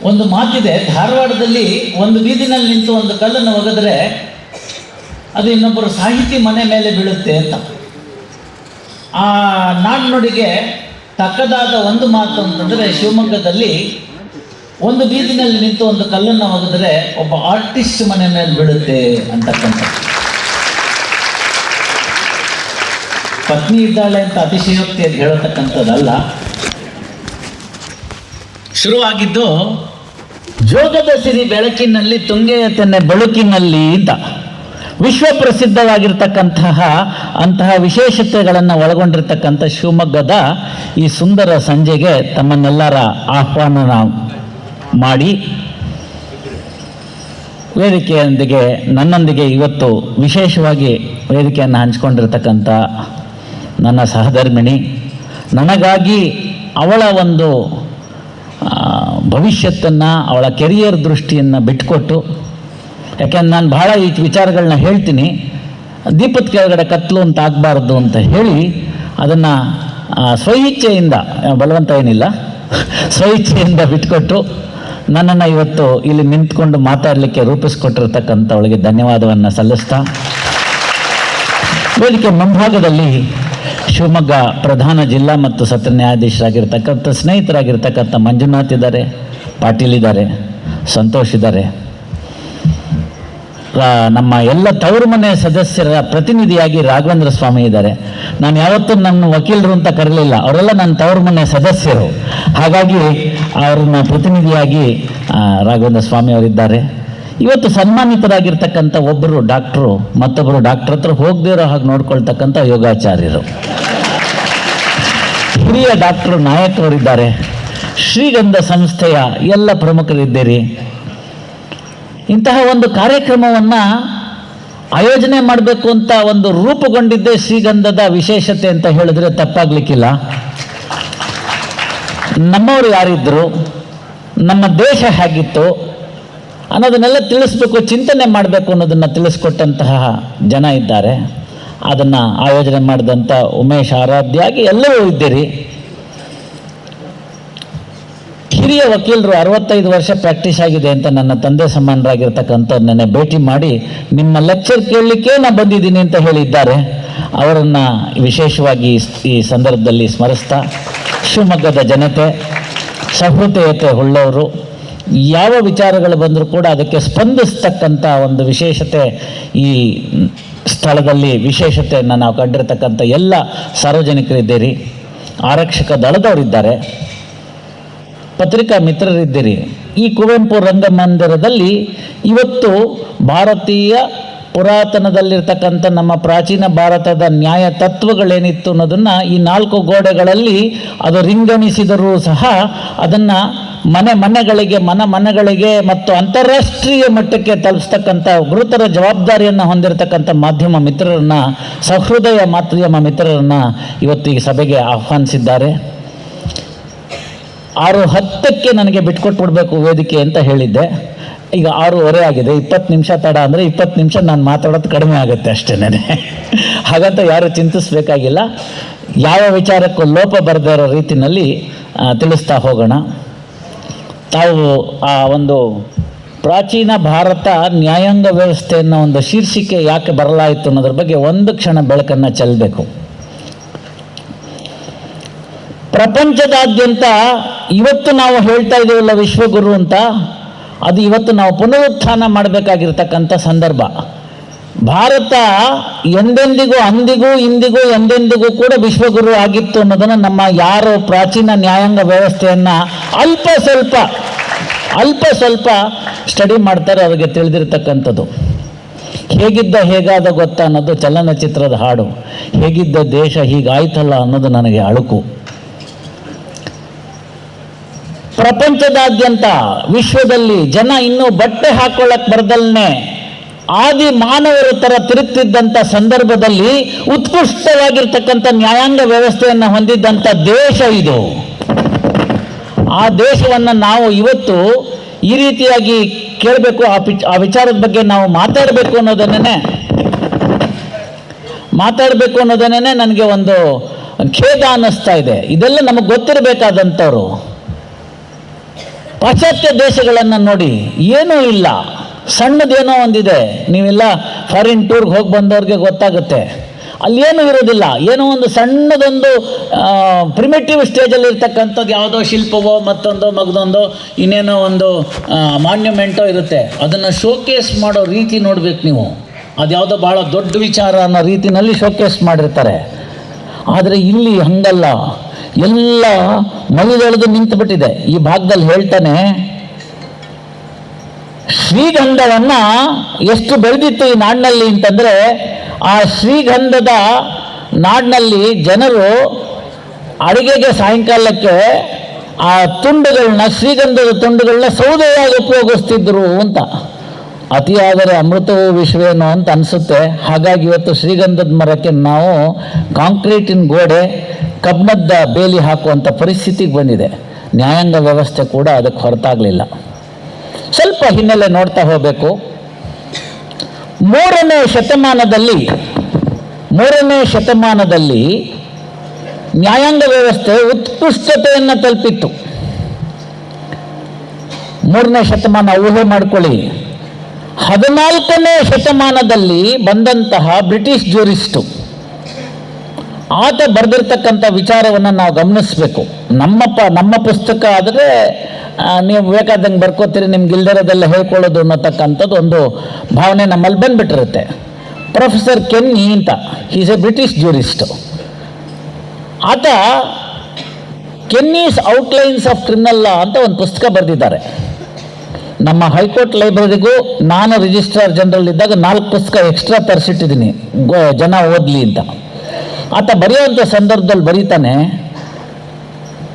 ಒಂದು ಮಾತಿದೆ, ಧಾರವಾಡದಲ್ಲಿ ಒಂದು ಬೀದಿನಲ್ಲಿ ನಿಂತು ಒಂದು ಕಲ್ಲನ್ನು ಒಗೆದ್ರೆ ಅದು ಇನ್ನೊಬ್ಬರು ಸಾಹಿತಿ ಮನೆ ಮೇಲೆ ಬೀಳುತ್ತೆ ಅಂತ. ಆ ನಾಣ್ಣುಡಿಗೆ ತಕ್ಕದಾದ ಒಂದು ಮಾತು ಅಂತಂದರೆ, ಶಿವಮೊಗ್ಗದಲ್ಲಿ ಒಂದು ಬೀದಿನಲ್ಲಿ ನಿಂತು ಒಂದು ಕಲ್ಲನ್ನು ಒಗೆದ್ರೆ ಒಬ್ಬ ಆರ್ಟಿಸ್ಟ್ ಮನೆ ಮೇಲೆ ಬೀಳುತ್ತೆ ಅಂತಕ್ಕಂಥ. ಪತ್ನಿ ಇದ್ದಾಳೆ ಅಂತ ಅತಿಶಯೋಕ್ತಿಯಾಗಿ ಹೇಳತಕ್ಕಂಥದ್ದಲ್ಲ. ಶುರುವಾಗಿದ್ದು ಜೋಗದ ಸಿರಿ ಬೆಳಕಿನಲ್ಲಿ ತುಂಗೆಯ ತೆನ್ನೆ ಬೆಳಕಿನಲ್ಲಿ ಅಂತ ಅಂತಹ ವಿಶೇಷತೆಗಳನ್ನು ಒಳಗೊಂಡಿರ್ತಕ್ಕಂಥ ಶಿವಮೊಗ್ಗದ ಈ ಸುಂದರ ಸಂಜೆಗೆ ತಮ್ಮನ್ನೆಲ್ಲರ ಆಹ್ವಾನ ಮಾಡಿ ವೇದಿಕೆಯೊಂದಿಗೆ ನನ್ನೊಂದಿಗೆ ಇವತ್ತು ವಿಶೇಷವಾಗಿ ವೇದಿಕೆಯನ್ನು ಹಂಚಿಕೊಂಡಿರ್ತಕ್ಕಂಥ ನನ್ನ ಸಹಧರ್ಮಿಣಿ, ನನಗಾಗಿ ಅವಳ ಒಂದು ಭವಿಷ್ಯತ್ತನ್ನು, ಅವಳ ಕೆರಿಯರ್ ದೃಷ್ಟಿಯನ್ನು ಬಿಟ್ಟುಕೊಟ್ಟು, ಯಾಕೆಂದ್ರೆ ನಾನು ಭಾಳ ಈ ವಿಚಾರಗಳನ್ನ ಹೇಳ್ತೀನಿ, ದೀಪದ ಕೆಳಗಡೆ ಕತ್ತಲು ಅಂತ ಆಗಬಾರ್ದು ಅಂತ ಹೇಳಿ ಅದನ್ನು ಸ್ವಇಚ್ಛೆಯಿಂದ, ಬಲವಂತ ಏನಿಲ್ಲ, ಸ್ವಇಚ್ಛೆಯಿಂದ ಬಿಟ್ಕೊಟ್ಟು ನನ್ನನ್ನು ಇವತ್ತು ಇಲ್ಲಿ ನಿಂತ್ಕೊಂಡು ಮಾತಾಡಲಿಕ್ಕೆ ರೂಪಿಸ್ಕೊಟ್ಟಿರ್ತಕ್ಕಂಥ ಅವಳಿಗೆ ಧನ್ಯವಾದವನ್ನು ಸಲ್ಲಿಸ್ತಾ, ವೇದಿಕೆ ಮುಂಭಾಗದಲ್ಲಿ ಶಿವಮೊಗ್ಗ ಪ್ರಧಾನ ಜಿಲ್ಲಾ ಮತ್ತು ಸತ್ರ ನ್ಯಾಯಾಧೀಶರಾಗಿರ್ತಕ್ಕಂಥ ಸ್ನೇಹಿತರಾಗಿರ್ತಕ್ಕಂಥ ಮಂಜುನಾಥ್ ಇದ್ದಾರೆ, ಪಾಟೀಲ್ ಇದ್ದಾರೆ, ಸಂತೋಷ್ ಇದ್ದಾರೆ, ನಮ್ಮ ಎಲ್ಲ ತವರು ಮನೆ ಸದಸ್ಯರ ಪ್ರತಿನಿಧಿಯಾಗಿ ರಾಘವೇಂದ್ರ ಸ್ವಾಮಿ ಇದ್ದಾರೆ. ನಾನು ಯಾವತ್ತೂ ನನ್ನ ವಕೀಲರು ಅಂತ ಕರೀಲಿಲ್ಲ, ಅವರೆಲ್ಲ ನನ್ನ ತವರು ಮನೆ ಸದಸ್ಯರು, ಹಾಗಾಗಿ ಅವ್ರನ್ನ ಪ್ರತಿನಿಧಿಯಾಗಿ ರಾಘವೇಂದ್ರ ಸ್ವಾಮಿ ಅವರಿದ್ದಾರೆ. ಇವತ್ತು ಸನ್ಮಾನಿತರಾಗಿರ್ತಕ್ಕಂಥ ಒಬ್ಬರು ಡಾಕ್ಟ್ರು, ಮತ್ತೊಬ್ಬರು ಡಾಕ್ಟ್ರ್ ಹತ್ರ ಹೋಗದಿರೋ ಹಾಗೆ ನೋಡ್ಕೊಳ್ತಕ್ಕಂಥ ಯೋಗಾಚಾರ್ಯರು, ಹಿರಿಯ ಡಾಕ್ಟ್ರು ನಾಯಕ್ ಅವರಿದ್ದಾರೆ, ಶ್ರೀಗಂಧ ಸಂಸ್ಥೆಯ ಎಲ್ಲ ಪ್ರಮುಖರಿದ್ದೀರಿ. ಇಂತಹ ಒಂದು ಕಾರ್ಯಕ್ರಮವನ್ನು ಆಯೋಜನೆ ಮಾಡಬೇಕು ಅಂತ ಒಂದು ರೂಪುಗೊಂಡಿದ್ದೇ ಶ್ರೀಗಂಧದ ವಿಶೇಷತೆ ಅಂತ ಹೇಳಿದ್ರೆ ತಪ್ಪಾಗ್ಲಿಕ್ಕಿಲ್ಲ. ನಮ್ಮವರು ಯಾರಿದ್ರು, ನಮ್ಮ ದೇಶ ಹೇಗಿತ್ತು ಅನ್ನೋದನ್ನೆಲ್ಲ ತಿಳಿಸ್ಬೇಕು, ಚಿಂತನೆ ಮಾಡಬೇಕು ಅನ್ನೋದನ್ನು ತಿಳಿಸ್ಕೊಟ್ಟಂತಹ ಜನ ಇದ್ದಾರೆ. ಅದನ್ನು ಆಯೋಜನೆ ಮಾಡಿದಂಥ ಉಮೇಶ್ ಆರಾಧ್ಯಾಗಿ ಎಲ್ಲವೂ ಇದ್ದೀರಿ. ಹಿರಿಯ ವಕೀಲರು, 65 ವರ್ಷ ಪ್ರಾಕ್ಟೀಸ್ ಆಗಿದೆ ಅಂತ ನನ್ನ ತಂದೆ ಸಮಾನರಾಗಿರ್ತಕ್ಕಂಥವ್ರು ನನ್ನ ಭೇಟಿ ಮಾಡಿ ನಿಮ್ಮ ಲೆಕ್ಚರ್ ಕೇಳಲಿಕ್ಕೆ ನಾನು ಬಂದಿದ್ದೀನಿ ಅಂತ ಹೇಳಿದ್ದಾರೆ. ಅವರನ್ನು ವಿಶೇಷವಾಗಿ ಈ ಸಂದರ್ಭದಲ್ಲಿ ಸ್ಮರಿಸ್ತಾ, ಶಿವಮೊಗ್ಗದ ಜನತೆ ಸಹೃದಯತೆ ಉಳ್ಳವರು, ಯಾವ ವಿಚಾರಗಳು ಬಂದರೂ ಕೂಡ ಅದಕ್ಕೆ ಸ್ಪಂದಿಸ್ತಕ್ಕಂಥ ಒಂದು ವಿಶೇಷತೆ ಈ ಸ್ಥಳದಲ್ಲಿ ವಿಶೇಷತೆಯನ್ನು ನಾವು ಕಂಡಿರ್ತಕ್ಕಂಥ ಎಲ್ಲ ಸಾರ್ವಜನಿಕರಿದ್ದೀರಿ, ಆರಕ್ಷಕ ದಳದವರಿದ್ದಾರೆ, ಪತ್ರಿಕಾ ಮಿತ್ರರಿದ್ದೀರಿ. ಈ ಕುವೆಂಪು ರಂಗಮಂದಿರದಲ್ಲಿ ಇವತ್ತು ಭಾರತೀಯ ಪುರಾತನದಲ್ಲಿರ್ತಕ್ಕಂಥ ನಮ್ಮ ಪ್ರಾಚೀನ ಭಾರತದ ನ್ಯಾಯ ತತ್ವಗಳೇನಿತ್ತು ಅನ್ನೋದನ್ನು ಈ 4 ಗೋಡೆಗಳಲ್ಲಿ ಅದು ರಿಂಗಣಿಸಿದರೂ ಸಹ ಅದನ್ನು ಮನೆಗಳಿಗೆ ಮತ್ತು ಅಂತಾರಾಷ್ಟ್ರೀಯ ಮಟ್ಟಕ್ಕೆ ತಲುಪಿಸ್ತಕ್ಕಂಥ ಗುರುತರ ಜವಾಬ್ದಾರಿಯನ್ನು ಹೊಂದಿರತಕ್ಕಂಥ ಮಾಧ್ಯಮ ಮಿತ್ರರನ್ನು, ಸಹೃದಯ ಮಾಧ್ಯಮ ಮಿತ್ರರನ್ನು ಇವತ್ತು ಈ ಸಭೆಗೆ ಆಹ್ವಾನಿಸಿದ್ದಾರೆ. 6:10 ನನಗೆ ಬಿಟ್ಕೊಟ್ಬಿಡ್ಬೇಕು ವೇದಿಕೆ ಅಂತ ಹೇಳಿದ್ದೆ. ಈಗ 6:15 ಆಗಿದೆ. 20 ನಿಮಿಷ ತಡ ಅಂದರೆ 20 ನಿಮಿಷ ನಾನು ಮಾತಾಡೋದು ಕಡಿಮೆ ಆಗುತ್ತೆ ಅಷ್ಟೇನೆ. ಹಾಗಂತ ಯಾರು ಚಿಂತಿಸಬೇಕಾಗಿಲ್ಲ. ಯಾವ ವಿಚಾರಕ್ಕೂ ಲೋಪ ಬರದೇ ಇರೋ ರೀತಿಯಲ್ಲಿ ತಿಳಿಸ್ತಾ ಹೋಗೋಣ. ತಾವು ಆ ಒಂದು ಪ್ರಾಚೀನ ಭಾರತ ನ್ಯಾಯಾಂಗ ವ್ಯವಸ್ಥೆ ಅನ್ನೋ ಒಂದು ಶೀರ್ಷಿಕೆ ಯಾಕೆ ಬರಲಾಯಿತು ಅನ್ನೋದ್ರ ಬಗ್ಗೆ ಒಂದು ಕ್ಷಣ ಬೆಳಕನ್ನು ಚೆಲ್ಲಬೇಕು. ಪ್ರಪಂಚದಾದ್ಯಂತ ಇವತ್ತು ನಾವು ಹೇಳ್ತಾ ಇದ್ದೀವಲ್ಲ ವಿಶ್ವಗುರು ಅಂತ, ಅದು ಇವತ್ತು ನಾವು ಪುನರುತ್ಥಾನ ಮಾಡಬೇಕಾಗಿರ್ತಕ್ಕಂಥ ಸಂದರ್ಭ. ಭಾರತ ಎಂದೆಂದಿಗೂ, ಅಂದಿಗೂ ಇಂದಿಗೂ ಎಂದೆಂದಿಗೂ ಕೂಡ ವಿಶ್ವಗುರು ಆಗಿತ್ತು ಅನ್ನೋದನ್ನು ನಮ್ಮ ಯಾರು ಪ್ರಾಚೀನ ನ್ಯಾಯಾಂಗ ವ್ಯವಸ್ಥೆಯನ್ನು ಅಲ್ಪ ಸ್ವಲ್ಪ ಸ್ಟಡಿ ಮಾಡ್ತಾರೆ ಅವರಿಗೆ ತಿಳಿದಿರ್ತಕ್ಕಂಥದ್ದು. ಹೇಗಾದ ಗೊತ್ತಾ ಅನ್ನೋದು ಚಲನಚಿತ್ರದ ಹಾಡು. ಹೇಗಿದ್ದ ದೇಶ ಹೀಗಾಯ್ತಲ್ಲ ಅನ್ನೋದು ನನಗೆ ಅಳುಕು. ಪ್ರಪಂಚದಾದ್ಯಂತ ವಿಶ್ವದಲ್ಲಿ ಜನ ಇನ್ನೂ ಬಟ್ಟೆ ಹಾಕೊಳ್ಳಕ್ಕೆ ಬರದಲ್ಲೇ ಆದಿ ಮಾನವರ ಥರ ತಿರುಗ್ತಿದ್ದಂಥ ಸಂದರ್ಭದಲ್ಲಿ ಉತ್ಕೃಷ್ಟವಾಗಿರ್ತಕ್ಕಂಥ ನ್ಯಾಯಾಂಗ ವ್ಯವಸ್ಥೆಯನ್ನು ಹೊಂದಿದ್ದಂಥ ದೇಶ ಇದು. ಆ ದೇಶವನ್ನು ನಾವು ಇವತ್ತು ಈ ರೀತಿಯಾಗಿ ಕೇಳಬೇಕು, ಆ ವಿಚಾರದ ಬಗ್ಗೆ ನಾವು ಮಾತಾಡಬೇಕು ಅನ್ನೋದನ್ನೇ ಮಾತಾಡಬೇಕು ಅನ್ನೋದನ್ನೇ ನನಗೆ ಒಂದು ಖೇದ ಅನ್ನಿಸ್ತಾ ಇದೆ. ಇದೆಲ್ಲ ನಮಗೆ ಗೊತ್ತಿರಬೇಕಾದಂಥವ್ರು. ಪಾಶ್ಚಾತ್ಯ ದೇಶಗಳನ್ನು ನೋಡಿ, ಏನೂ ಇಲ್ಲ, ಸಣ್ಣದೇನೋ ಒಂದಿದೆ. ನೀವೆಲ್ಲ ಫಾರಿನ್ ಟೂರ್ಗೆ ಹೋಗಿ ಬಂದವ್ರಿಗೆ ಗೊತ್ತಾಗುತ್ತೆ. ಅಲ್ಲೇನೂ ಇರೋದಿಲ್ಲ, ಏನೋ ಒಂದು ಸಣ್ಣದೊಂದು ಪ್ರಿಮಿಟಿವ್ ಸ್ಟೇಜಲ್ಲಿ ಇರ್ತಕ್ಕಂಥದ್ದು ಯಾವುದೋ ಶಿಲ್ಪವೋ ಮತ್ತೊಂದೋ ಮಗದೊಂದೋ ಇನ್ನೇನೋ ಒಂದು ಮಾನ್ಯುಮೆಂಟೋ ಇರುತ್ತೆ. ಅದನ್ನು ಶೋಕೇಸ್ ಮಾಡೋ ರೀತಿ ನೋಡ್ಬೇಕು ನೀವು. ಅದು ಯಾವುದೋ ಭಾಳ ದೊಡ್ಡ ವಿಚಾರ ಅನ್ನೋ ರೀತಿಯಲ್ಲಿ ಶೋಕೇಸ್ ಮಾಡಿರ್ತಾರೆ. ಆದರೆ ಇಲ್ಲಿ ಹಂಗಲ್ಲ, ಎಲ್ಲ ಮೈದೊಳೆದು ನಿಂತು ಬಿಟ್ಟಿದೆ. ಈ ಭಾಗದಲ್ಲಿ ಹೇಳ್ತಾನೆ, ಶ್ರೀಗಂಧವನ್ನ ಎಷ್ಟು ಬೆಳೆದಿತ್ತು ಈ ನಾಡಿನಲ್ಲಿ ಅಂತಂದರೆ, ಆ ಶ್ರೀಗಂಧದ ನಾಡಿನಲ್ಲಿ ಜನರು ಅಡುಗೆಗೆ ಸಾಯಂಕಾಲಕ್ಕೆ ಆ ತುಂಡುಗಳನ್ನ, ಶ್ರೀಗಂಧದ ತುಂಡುಗಳನ್ನ ಸೌದೆಯಾಗಿ ಉಪಯೋಗಿಸ್ತಿದ್ರು ಅಂತ. ಅತಿಯಾದರೆ ಅಮೃತವೂ ವಿಶ್ವೇನೋ ಅಂತ ಅನಿಸುತ್ತೆ. ಹಾಗಾಗಿ ಇವತ್ತು ಶ್ರೀಗಂಧದ ಮರಕ್ಕೆ ನಾವು ಕಾಂಕ್ರೀಟಿನ ಗೋಡೆ, ಕಬ್ಬಿಣದ ಬೇಲಿ ಹಾಕುವಂಥ ಪರಿಸ್ಥಿತಿಗೆ ಬಂದಿದೆ. ನ್ಯಾಯಾಂಗ ವ್ಯವಸ್ಥೆ ಕೂಡ ಅದಕ್ಕೆ ಹೊರತಾಗಲಿಲ್ಲ. ಸ್ವಲ್ಪ ಹಿನ್ನೆಲೆ ನೋಡ್ತಾ ಹೋಗಬೇಕು. ಮೂರನೇ ಶತಮಾನದಲ್ಲಿ ನ್ಯಾಯಾಂಗ ವ್ಯವಸ್ಥೆ ಉತ್ಕೃಷ್ಟತೆಯನ್ನು ತಲುಪಿತ್ತು. 3ನೇ ಶತಮಾನ ಊಹೆ ಮಾಡಿಕೊಳ್ಳಿ. 14ನೇ ಶತಮಾನದಲ್ಲಿ ಬಂದಂತಹ ಬ್ರಿಟಿಷ್ ಜೂರಿಸ್ಟು, ಆತ ಬರೆದಿರ್ತಕ್ಕಂಥ ವಿಚಾರವನ್ನು ನಾವು ಗಮನಿಸಬೇಕು. ನಮ್ಮ ಪುಸ್ತಕ ಆದರೆ ನೀವು ಬೇಕಾದಂಗೆ ಬರ್ಕೋತೀರಿ, ನಿಮ್ಗೆ ಇಲ್ದಿರೋದೆಲ್ಲ ಹೇಳ್ಕೊಳ್ಳೋದು ಅನ್ನೋತಕ್ಕಂಥದ್ದು ಒಂದು ಭಾವನೆ ನಮ್ಮಲ್ಲಿ ಬಂದುಬಿಟ್ಟಿರುತ್ತೆ. ಪ್ರೊಫೆಸರ್ ಕೆನ್ನಿ ಅಂತ, ಈಸ್ ಎ ಬ್ರಿಟಿಷ್ ಜೂರಿಸ್ಟು. ಆತ ಕೆನ್ನೀಸ್ ಔಟ್ಲೈನ್ಸ್ ಆಫ್ ಕ್ರಿಮಿನಲ್ ಲಾ ಅಂತ ಒಂದು ಪುಸ್ತಕ ಬರೆದಿದ್ದಾರೆ. ನಮ್ಮ ಹೈಕೋರ್ಟ್ ಲೈಬ್ರರಿಗೂ ನಾನು ರಿಜಿಸ್ಟ್ರಾರ್ ಜನರಲ್ ಇದ್ದಾಗ 4 ಪುಸ್ತಕ ಎಕ್ಸ್ಟ್ರಾ ತರಿಸಿಟ್ಟಿದ್ದೀನಿ, ಜನ ಓದಲಿ ಅಂತ. ಆತ ಬರೆಯುವಂಥ ಸಂದರ್ಭದಲ್ಲಿ ಬರೀತಾನೆ,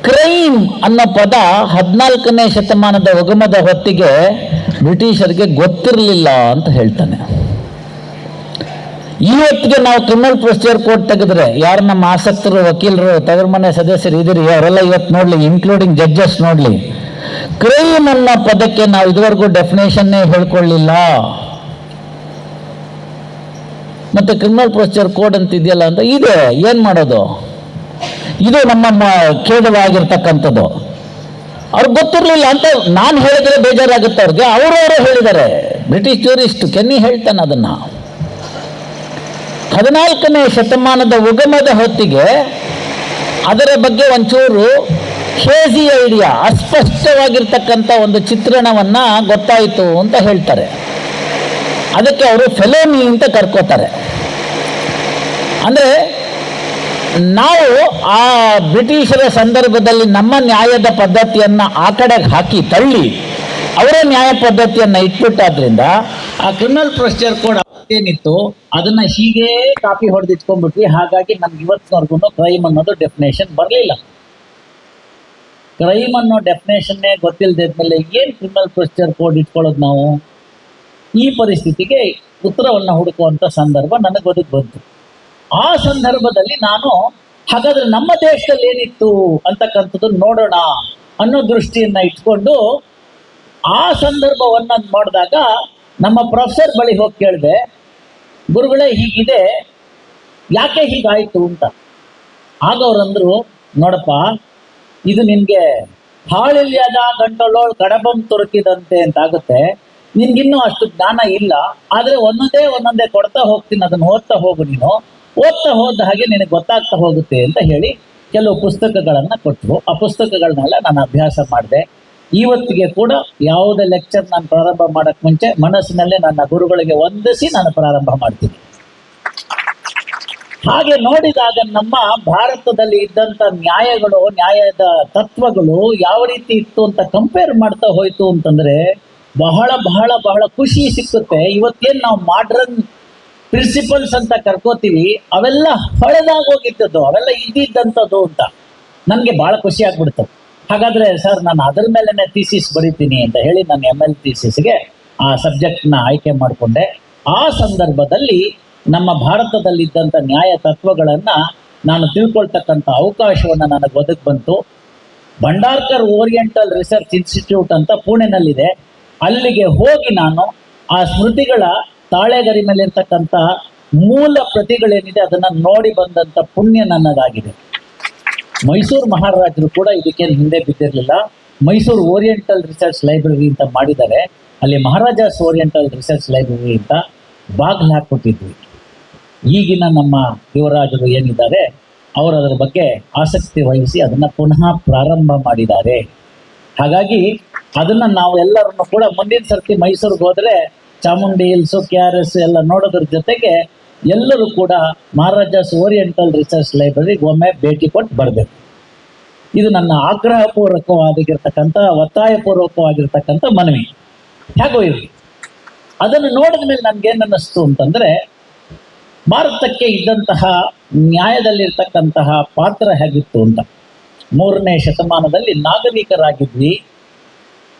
ಕ್ರೈಮ್ ಅನ್ನೋ ಪದ 14ನೇ ಶತಮಾನದ ಉಗಮದ ಹೊತ್ತಿಗೆ ಬ್ರಿಟಿಷರಿಗೆ ಗೊತ್ತಿರಲಿಲ್ಲ ಅಂತ ಹೇಳ್ತಾನೆ. ಇವತ್ತಿಗೆ ನಾವು ಕ್ರಿಮಿನಲ್ ಪ್ರೊಸೀಜರ್ ಕೋಡ್ ತೆಗೆದ್ರೆ, ಯಾರು ನಮ್ಮ ಆಸಕ್ತರು, ವಕೀಲರು, ತವರ ಮನೆ ಸದಸ್ಯರು ಇದ್ದೀರಿ, ಅವರೆಲ್ಲ ಇವತ್ತು ನೋಡಲಿ, ಇನ್ಕ್ಲೂಡಿಂಗ್ ಜಡ್ಜಸ್ ನೋಡಲಿ, ಕ್ರೈಮ್ ಅನ್ನೋ ಪದಕ್ಕೆ ನಾವು ಇದುವರೆಗೂ ಡೆಫಿನೇಷನ್ನೇ ಹೇಳ್ಕೊಳ್ಳಿಲ್ಲ. ಮತ್ತೆ ಕ್ರಿಮಿನಲ್ ಪ್ರೊಸೀಜರ್ ಕೋಡ್ ಅಂತ ಇದೆಯಲ್ಲ ಅಂತ ಇದೆ, ಏನು ಮಾಡೋದು? ಇದು ನಮ್ಮ ಖೇದವಾಗಿರ್ತಕ್ಕಂಥದ್ದು. ಅವ್ರಿಗೆ ಗೊತ್ತಿರಲಿಲ್ಲ ಅಂತ ನಾನು ಹೇಳಿದ್ರೆ ಬೇಜಾರಾಗುತ್ತೆ ಅವ್ರಿಗೆ. ಅವರವರೇ ಹೇಳಿದ್ದಾರೆ, ಬ್ರಿಟಿಷ್ ಟೂರಿಸ್ಟ್ ಕೆನ್ನಿ ಹೇಳ್ತಾನೆ ಅದನ್ನು. 14ನೇ ಶತಮಾನದ ಉಗಮದ ಹೊತ್ತಿಗೆ ಅದರ ಬಗ್ಗೆ ಒಂಚೂರು ಹೇಜಿ ಐಡಿಯಾ, ಅಸ್ಪಷ್ಟವಾಗಿರ್ತಕ್ಕಂಥ ಒಂದು ಚಿತ್ರಣವನ್ನು ಗೊತ್ತಾಯಿತು ಅಂತ ಹೇಳ್ತಾರೆ. ಅದಕ್ಕೆ ಅವರು ಫೆಲೋನಿ ಅಂತ ಕರ್ಕೋತಾರೆ. ಅಂದರೆ ನಾವು ಆ ಬ್ರಿಟಿಷರ ಸಂದರ್ಭದಲ್ಲಿ ನಮ್ಮ ನ್ಯಾಯದ ಪದ್ಧತಿಯನ್ನು ಆ ಕಡೆಗೆ ಹಾಕಿ ತಳ್ಳಿ ಅವರ ನ್ಯಾಯ ಪದ್ಧತಿಯನ್ನು ಇಟ್ಬಿಟ್ಟಾದ್ರಿಂದ ಆ ಕ್ರಿಮಿನಲ್ ಪ್ರೊಸೀಜರ್ ಕೋಡ್ ಏನಿತ್ತು ಅದನ್ನು ಹೀಗೆ ಕಾಪಿ ಹೊಡೆದಿಟ್ಕೊಂಡ್ಬಿಟ್ವಿ. ಹಾಗಾಗಿ ನಮ್ಗೆ ಇವತ್ತಿನವರೆಗೂ ಕ್ರೈಮ್ ಅನ್ನೋದು ಡೆಫಿನೇಷನ್ ಬರಲಿಲ್ಲ. ಕ್ರೈಮ್ ಅನ್ನೋ ಡೆಫಿನೇಷನ್ನೇ ಗೊತ್ತಿಲ್ಲದಿದ್ಮೇಲೆ ಏನು ಕ್ರಿಮಿನಲ್ ಪ್ರೊಸೀಜರ್ ಕೋಡ್ ಇಟ್ಕೊಳ್ಳೋದು ನಾವು? ಈ ಪರಿಸ್ಥಿತಿಗೆ ಉತ್ತರವನ್ನು ಹುಡುಕುವಂಥ ಸಂದರ್ಭ ನನಗೆ ಒದಗಿ ಬಂತು. ಆ ಸಂದರ್ಭದಲ್ಲಿ ನಾನು ಹಾಗಾದರೆ ನಮ್ಮ ದೇಶದಲ್ಲಿ ಏನಿತ್ತು ಅಂತಕ್ಕಂಥದ್ದು ನೋಡೋಣ ಅನ್ನೋ ದೃಷ್ಟಿಯನ್ನು ಇಟ್ಕೊಂಡು ಆ ಸಂದರ್ಭವನ್ನು ನೋಡಿದಾಗ ನಮ್ಮ ಪ್ರೊಫೆಸರ್ ಬಳಿ ಹೋಗಿ ಕೇಳಿದೆ, ಗುರುಗಳೇ ಹೀಗಿದೆ, ಯಾಕೆ ಹೀಗಾಯಿತು ಅಂತ. ಆಗ ಅವರಂದರು, ನೋಡಪ್ಪ, ಇದು ನಿನಗೆ ಹಾಳಿಲ್ಯದ ಗಂಟಲೋಳು ಕಡಬಂ ತುರುಕಿದಂತೆ ಅಂತಾಗುತ್ತೆ. ನಿನ್ಗಿನ್ನೂ ಅಷ್ಟು ಜ್ಞಾನ ಇಲ್ಲ, ಆದರೆ ಒಂದೊಂದೇ ಕೊಡ್ತಾ ಹೋಗ್ತೀನಿ, ಅದನ್ನು ಓದ್ತಾ ಹೋಗು. ನೀನು ಓದ್ತಾ ಹೋದ ಹಾಗೆ ನಿನಗೆ ಗೊತ್ತಾಗ್ತಾ ಹೋಗುತ್ತೆ ಅಂತ ಹೇಳಿ ಕೆಲವು ಪುಸ್ತಕಗಳನ್ನು ಕೊಟ್ಟರು. ಆ ಪುಸ್ತಕಗಳನ್ನೆಲ್ಲ ನಾನು ಅಭ್ಯಾಸ ಮಾಡಿದೆ. ಇವತ್ತಿಗೆ ಕೂಡ ಯಾವುದೇ ಲೆಕ್ಚರ್ ನಾನು ಪ್ರಾರಂಭ ಮಾಡೋಕ್ಕೆ ಮುಂಚೆ ಮನಸ್ಸಿನಲ್ಲೇ ನನ್ನ ಗುರುಗಳಿಗೆ ವಂದಿಸಿ ನಾನು ಪ್ರಾರಂಭ ಮಾಡ್ತೀನಿ. ಹಾಗೆ ನೋಡಿದಾಗ ನಮ್ಮ ಭಾರತದಲ್ಲಿ ಇದ್ದಂಥ ನ್ಯಾಯಗಳು, ನ್ಯಾಯದ ತತ್ವಗಳು ಯಾವ ರೀತಿ ಇತ್ತು ಅಂತ ಕಂಪೇರ್ ಮಾಡ್ತಾ ಹೋಯ್ತು ಅಂತಂದರೆ ಬಹಳ ಬಹಳ ಬಹಳ ಖುಷಿ ಸಿಕ್ಕುತ್ತೆ. ಇವತ್ತೇನು ನಾವು ಮಾಡ್ರನ್ ಪ್ರಿನ್ಸಿಪಲ್ಸ್ ಅಂತ ಕರ್ಕೋತೀವಿ, ಅವೆಲ್ಲ ಹೊಳೆದಾಗೋಗಿದ್ದದ್ದು, ಅವೆಲ್ಲ ಇದ್ದಿದ್ದಂಥದ್ದು ಅಂತ ನನಗೆ ಭಾಳ ಖುಷಿ ಆಗ್ಬಿಡ್ತದೆ. ಹಾಗಾದರೆ ಸರ್, ನಾನು ಅದರ ಮೇಲೇ ಥೀಸಿಸ್ ಬರೀತೀನಿ ಅಂತ ಹೇಳಿ ನಾನು ML ಥೀಸಿಸ್ಗೆ ಆ ಸಬ್ಜೆಕ್ಟ್ನ ಆಯ್ಕೆ ಮಾಡಿಕೊಂಡೆ. ಆ ಸಂದರ್ಭದಲ್ಲಿ ನಮ್ಮ ಭಾರತದಲ್ಲಿದ್ದಂಥ ನ್ಯಾಯ ತತ್ವಗಳನ್ನು ನಾನು ತಿಳ್ಕೊಳ್ತಕ್ಕಂಥ ಅವಕಾಶವನ್ನು ನನಗೆ ಒದಗಿ ಬಂತು. ಭಂಡಾರ್ಕರ್ ಓರಿಯೆಂಟಲ್ ರಿಸರ್ಚ್ ಇನ್ಸ್ಟಿಟ್ಯೂಟ್ ಅಂತ ಪುಣೆನಲ್ಲಿದೆ. ಅಲ್ಲಿಗೆ ಹೋಗಿ ನಾನು ಆ ಸ್ಮೃತಿಗಳ ತಾಳೆಗರಿ ಮೇಲಿರ್ತಕ್ಕಂಥ ಮೂಲ ಪ್ರತಿಗಳೇನಿದೆ ಅದನ್ನ ನೋಡಿ ಬಂದಂತ ಪುಣ್ಯ ನನ್ನದಾಗಿದೆ. ಮೈಸೂರು ಮಹಾರಾಜರು ಕೂಡ ಇದಕ್ಕೇನು ಹಿಂದೆ ಬಿದ್ದಿರಲಿಲ್ಲ. ಮೈಸೂರು ಓರಿಯೆಂಟಲ್ ರಿಸರ್ಚ್ ಲೈಬ್ರರಿ ಅಂತ ಮಾಡಿದ್ದಾರೆ. ಅಲ್ಲಿ ಮಹಾರಾಜಾಸ್ ಓರಿಯೆಂಟಲ್ ರಿಸರ್ಚ್ ಲೈಬ್ರರಿ ಅಂತ ಬಾಗಿಲು ಹಾಕ್ಕೊಟ್ಟಿದ್ವಿ. ಈಗಿನ ನಮ್ಮ ಯುವರಾಜರು ಏನಿದ್ದಾರೆ ಅವರು ಅದರ ಬಗ್ಗೆ ಆಸಕ್ತಿ ವಹಿಸಿ ಅದನ್ನು ಪುನಃ ಪ್ರಾರಂಭ ಮಾಡಿದ್ದಾರೆ. ಹಾಗಾಗಿ ಅದನ್ನು ನಾವು ಎಲ್ಲರನ್ನು ಕೂಡ ಮುಂದಿನ ಸರ್ತಿ ಮೈಸೂರಿಗೆ ಹೋದರೆ ಚಾಮುಂಡಿ ಹಿಲ್ಸು, KRS ಎಲ್ಲ ನೋಡೋದ್ರ ಜೊತೆಗೆ ಎಲ್ಲರೂ ಕೂಡ ಮಹಾರಾಜಾಸ್ ಓರಿಯೆಂಟಲ್ ರಿಸರ್ಚ್ ಲೈಬ್ರರಿಗೆ ಒಮ್ಮೆ ಭೇಟಿ ಕೊಟ್ಟು ಬರಬೇಕು. ಇದು ನನ್ನ ಆಗ್ರಹಪೂರ್ವಕವಾಗಿರ್ತಕ್ಕಂಥ, ಒತ್ತಾಯಪೂರ್ವಕವಾಗಿರ್ತಕ್ಕಂಥ ಮನವಿ. ಹೇಗೋ ಇರಲಿ. ಅದನ್ನು ನೋಡಿದ ಮೇಲೆ ನನಗೇನು ಅನ್ನಿಸ್ತು ಅಂತಂದರೆ, ಭಾರತಕ್ಕೆ ಇದ್ದಂತಹ ನ್ಯಾಯದಲ್ಲಿರ್ತಕ್ಕಂತಹ ಪಾತ್ರ ಹೇಗಿತ್ತು ಅಂತ. 3ನೇ ಶತಮಾನದಲ್ಲಿ ನಾಗರಿಕರಾಗಿದ್ವಿ.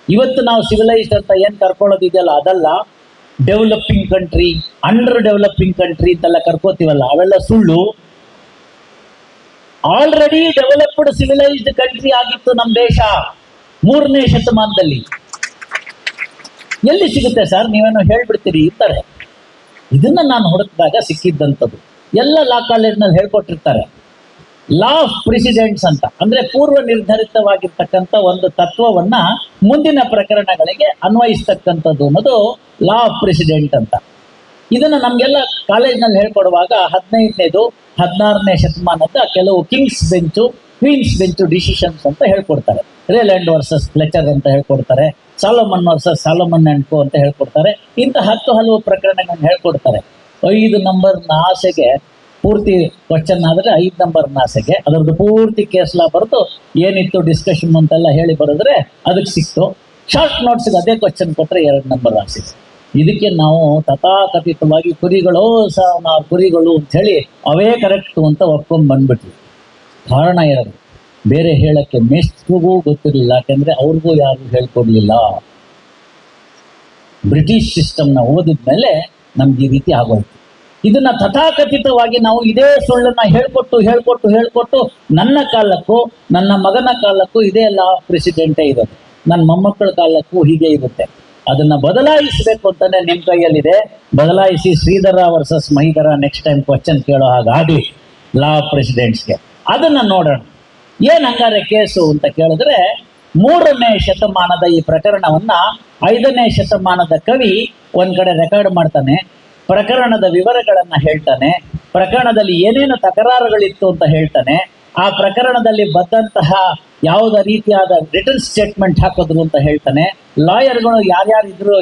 ಇವತ್ತು ನಾವು ಸಿವಿಲೈಸ್ಡ್ ಅಂತ ಏನು ಕರ್ಕೊಳ್ಳೋದಿದೆಯಲ್ಲ ಅದಲ್ಲ. Developing country, under developing country ಅಂತೆಲ್ಲ ಕರ್ಕೋತೀವಲ್ಲ ಅವೆಲ್ಲ ಸುಳ್ಳು. ಆಲ್ರೆಡಿ ಡೆವಲಪ್ಡ್ ಸಿವಿಲೈಸ್ಡ್ ಕಂಟ್ರಿ ಆಗಿತ್ತು ನಮ್ಮ ದೇಶ 3ನೇ ಶತಮಾನದಲ್ಲಿ. ಎಲ್ಲಿ ಸಿಗುತ್ತೆ ಸರ್, ನೀವೇನೋ ಹೇಳ್ಬಿಡ್ತೀರಿ ಅಂತಾರೆ. ಇದನ್ನ ನಾನು ಹುಡುಕಿದಾಗ ಸಿಕ್ಕಿದ್ದಂಥದ್ದು. ಎಲ್ಲ ಲಾ ಕಾಲೇಜ್ನಲ್ಲಿ ಹೇಳ್ಕೊಟ್ಟಿರ್ತಾರೆ. ಲಾ ಆಫ್ ಪ್ರೆಸಿಡೆಂಟ್ಸ್ ಅಂತ, ಅಂದ್ರೆ ಪೂರ್ವ ನಿರ್ಧರಿತವಾಗಿರ್ತಕ್ಕಂಥ ಒಂದು ತತ್ವವನ್ನ ಮುಂದಿನ ಪ್ರಕರಣಗಳಿಗೆ ಅನ್ವಯಿಸ್ತಕ್ಕಂಥದ್ದು ಅನ್ನೋದು ಲಾ ಆಫ್ ಪ್ರೆಸಿಡೆಂಟ್ ಅಂತ. ಇದನ್ನ ನಮಗೆಲ್ಲ ಕಾಲೇಜ್ನಲ್ಲಿ ಹೇಳ್ಕೊಡುವಾಗ 15ನೇದು 16ನೇ ಶತಮಾನದ ಕೆಲವು kings bench, queens bench decisions ಅಂತ ಹೇಳ್ಕೊಡ್ತಾರೆ. ರೇಲ್ಯಾಂಡ್ ವರ್ಸಸ್ ಫ್ಲೆಚರ್ ಅಂತ ಹೇಳ್ಕೊಡ್ತಾರೆ. Salomon versus Salomon and co ಅಂತ ಹೇಳ್ಕೊಡ್ತಾರೆ. ಇಂಥ 10 ಹಲವು ಪ್ರಕರಣಗಳನ್ನು ಹೇಳ್ಕೊಡ್ತಾರೆ. 5 ನಂಬರ್ನ ಆಸೆಗೆ ಪೂರ್ತಿ ಕ್ವಶನ್ ಆದರೆ 5 ನಂಬರ್ನ ಆಸೆಗೆ ಅದರದ್ದು ಪೂರ್ತಿ ಕೇಸ್ ಲಾ ಬರೆದು ಏನಿತ್ತು ಡಿಸ್ಕಷನ್ ಅಂತೆಲ್ಲ ಹೇಳಿ ಬರೆದ್ರೆ ಅದಕ್ಕೆ ಸಿಕ್ತು. ಶಾರ್ಟ್ ನೋಟ್ಸ್ಗೆ ಅದೇ ಕ್ವಶನ್ ಕೊಟ್ಟರೆ 2 ನಂಬರ್ ಆಸೆಗೆ. ಇದಕ್ಕೆ ನಾವು ತಥಾಕಥಿತವಾಗಿ ಕುರಿಗಳು ಕುರಿಗಳು ಅಂಥೇಳಿ ಅವೇ ಕರೆಕ್ಟು ಅಂತ ಒಪ್ಕೊಂಡು ಬಂದ್ಬಿಟ್ವಿ. ಕಾರಣ ಎರಡು, ಬೇರೆ ಹೇಳಕ್ಕೆ ಮೇಷ್ಟ್ರಿಗೂ ಗೊತ್ತಿರಲಿಲ್ಲ, ಯಾಕೆಂದರೆ ಅವ್ರಿಗೂ ಯಾರು ಹೇಳ್ಕೊಡ್ಲಿಲ್ಲ. ಬ್ರಿಟಿಷ್ ಸಿಸ್ಟಮ್ನ ಓದಿದ ಮೇಲೆ ನಮ್ಗೆ ಈ ರೀತಿ ಆಗೋಯ್ತು. ಇದನ್ನ ತಥಾಕಥಿತವಾಗಿ ನಾವು ಇದೇ ಸುಳ್ಳನ್ನ ಹೇಳ್ಕೊಟ್ಟು ನನ್ನ ಕಾಲಕ್ಕೂ ನನ್ನ ಮಗನ ಕಾಲಕ್ಕೂ ಇದೇ ಲಾ ಪ್ರೆಸಿಡೆಂಟೇ ಇರೋದು, ನನ್ನ ಮೊಮ್ಮಕ್ಕಳ ಕಾಲಕ್ಕೂ ಹೀಗೆ ಇರುತ್ತೆ. ಅದನ್ನ ಬದಲಾಯಿಸಬೇಕು ಅಂತಾನೆ ನಿಮ್ಮ ಕೈಯಲ್ಲಿದೆ. ಬದಲಾಯಿಸಿ Shridhara versus Mahidhara next time question ಕೇಳೋ ಹಾಗಾಗಿ ಲಾ ಪ್ರೆಸಿಡೆಂಟ್ಸ್ಗೆ ಅದನ್ನ ನೋಡೋಣ. ಏನ್ ಹಂಗಾರೆ ಕೇಸು ಅಂತ ಕೇಳಿದ್ರೆ, 3ನೇ ಶತಮಾನದ ಈ ಪ್ರಕರಣವನ್ನ 5ನೇ ಶತಮಾನದ ಕವಿ ಒಂದ್ ಕಡೆ ರೆಕಾರ್ಡ್ ಮಾಡ್ತಾನೆ. ಪ್ರಕರಣದ ವಿವರಗಳನ್ನ ಹೇಳ್ತಾನೆ. ಪ್ರಕರಣದಲ್ಲಿ ಏನೇನು ತಕರಾರುಗಳಿತ್ತು ಅಂತ ಹೇಳ್ತಾನೆ. ಆ ಪ್ರಕರಣದಲ್ಲಿ ಬಂದಂತಹ ಯಾವುದೇ ರೀತಿಯಾದ ರಿಟರ್ನ್ ಸ್ಟೇಟ್ಮೆಂಟ್ ಹಾಕಿದ್ರು ಅಂತ ಹೇಳ್ತಾನೆ. ಲಾಯರ್ಗಳು ಯಾರ್ಯಾರಿದ್ರು,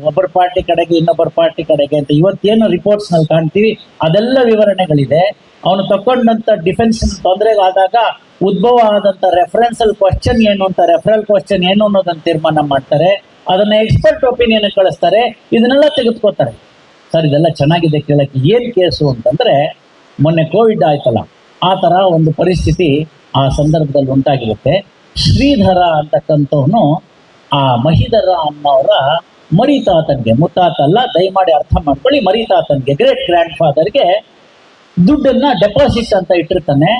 ಒಬ್ಬರ ಪಾರ್ಟಿ ಕಡೆಗೆ ಇನ್ನೊಬ್ಬರ ಪಾರ್ಟಿ ಕಡೆಗೆ ಅಂತ ಇವತ್ತೇನು ರಿಪೋರ್ಟ್ಸ್ ನಲ್ಲಿ ಕಾಣ್ತೀವಿ ಅದೆಲ್ಲ ವಿವರಣೆಗಳಿದೆ. ಅವನು ತಕೊಂಡಂತ ಡಿಫೆನ್ಸ್ ತೊಂದರೆಗಾದಾಗ ಉದ್ಭವ ಆದಂತ ರೆಫರೆನ್ಸಲ್ ಕ್ವಶನ್ ಏನು ಅಂತ, ರೆಫರಲ್ ಕ್ವಶನ್ ಏನು ಅನ್ನೋದನ್ನ ತೀರ್ಮಾನ ಮಾಡ್ತಾರೆ. ಅದನ್ನ ಎಕ್ಸ್ಪರ್ಟ್ ಒಪಿನಿಯನ್ ಕಳಿಸ್ತಾರೆ. ಇದನ್ನೆಲ್ಲ ತೆಗೆದುಕೋತಾರೆ. ಸರ್ ಇದೆಲ್ಲ ಚೆನ್ನಾಗಿದೆ ಕೇಳಕ್ಕೆ. ಏನು ಕೇಸು ಅಂತಂದರೆ, ಮೊನ್ನೆ ಕೋವಿಡ್ ಆಯ್ತಲ್ಲ, ಆ ಥರ ಒಂದು ಪರಿಸ್ಥಿತಿ ಆ ಸಂದರ್ಭದಲ್ಲಿ ಉಂಟಾಗಿರುತ್ತೆ. ಶ್ರೀಧರ ಅಂತಕ್ಕಂಥವನು ಆ ಮಹಿಧರ ಅನ್ನೋರ ಮರಿತಾತನಿಗೆ, ಮುತ್ತಾತ ಅಲ್ಲ ದಯಮಾಡಿ ಅರ್ಥ ಮಾಡ್ಕೊಳ್ಳಿ, ಮರಿತಾತನಿಗೆ ಗ್ರೇಟ್ ಗ್ರ್ಯಾಂಡ್ ಫಾದರ್ಗೆ ದುಡ್ಡನ್ನು ಡೆಪಾಸಿಟ್ ಅಂತ ಇಟ್ಟಿರ್ತಾನೆ.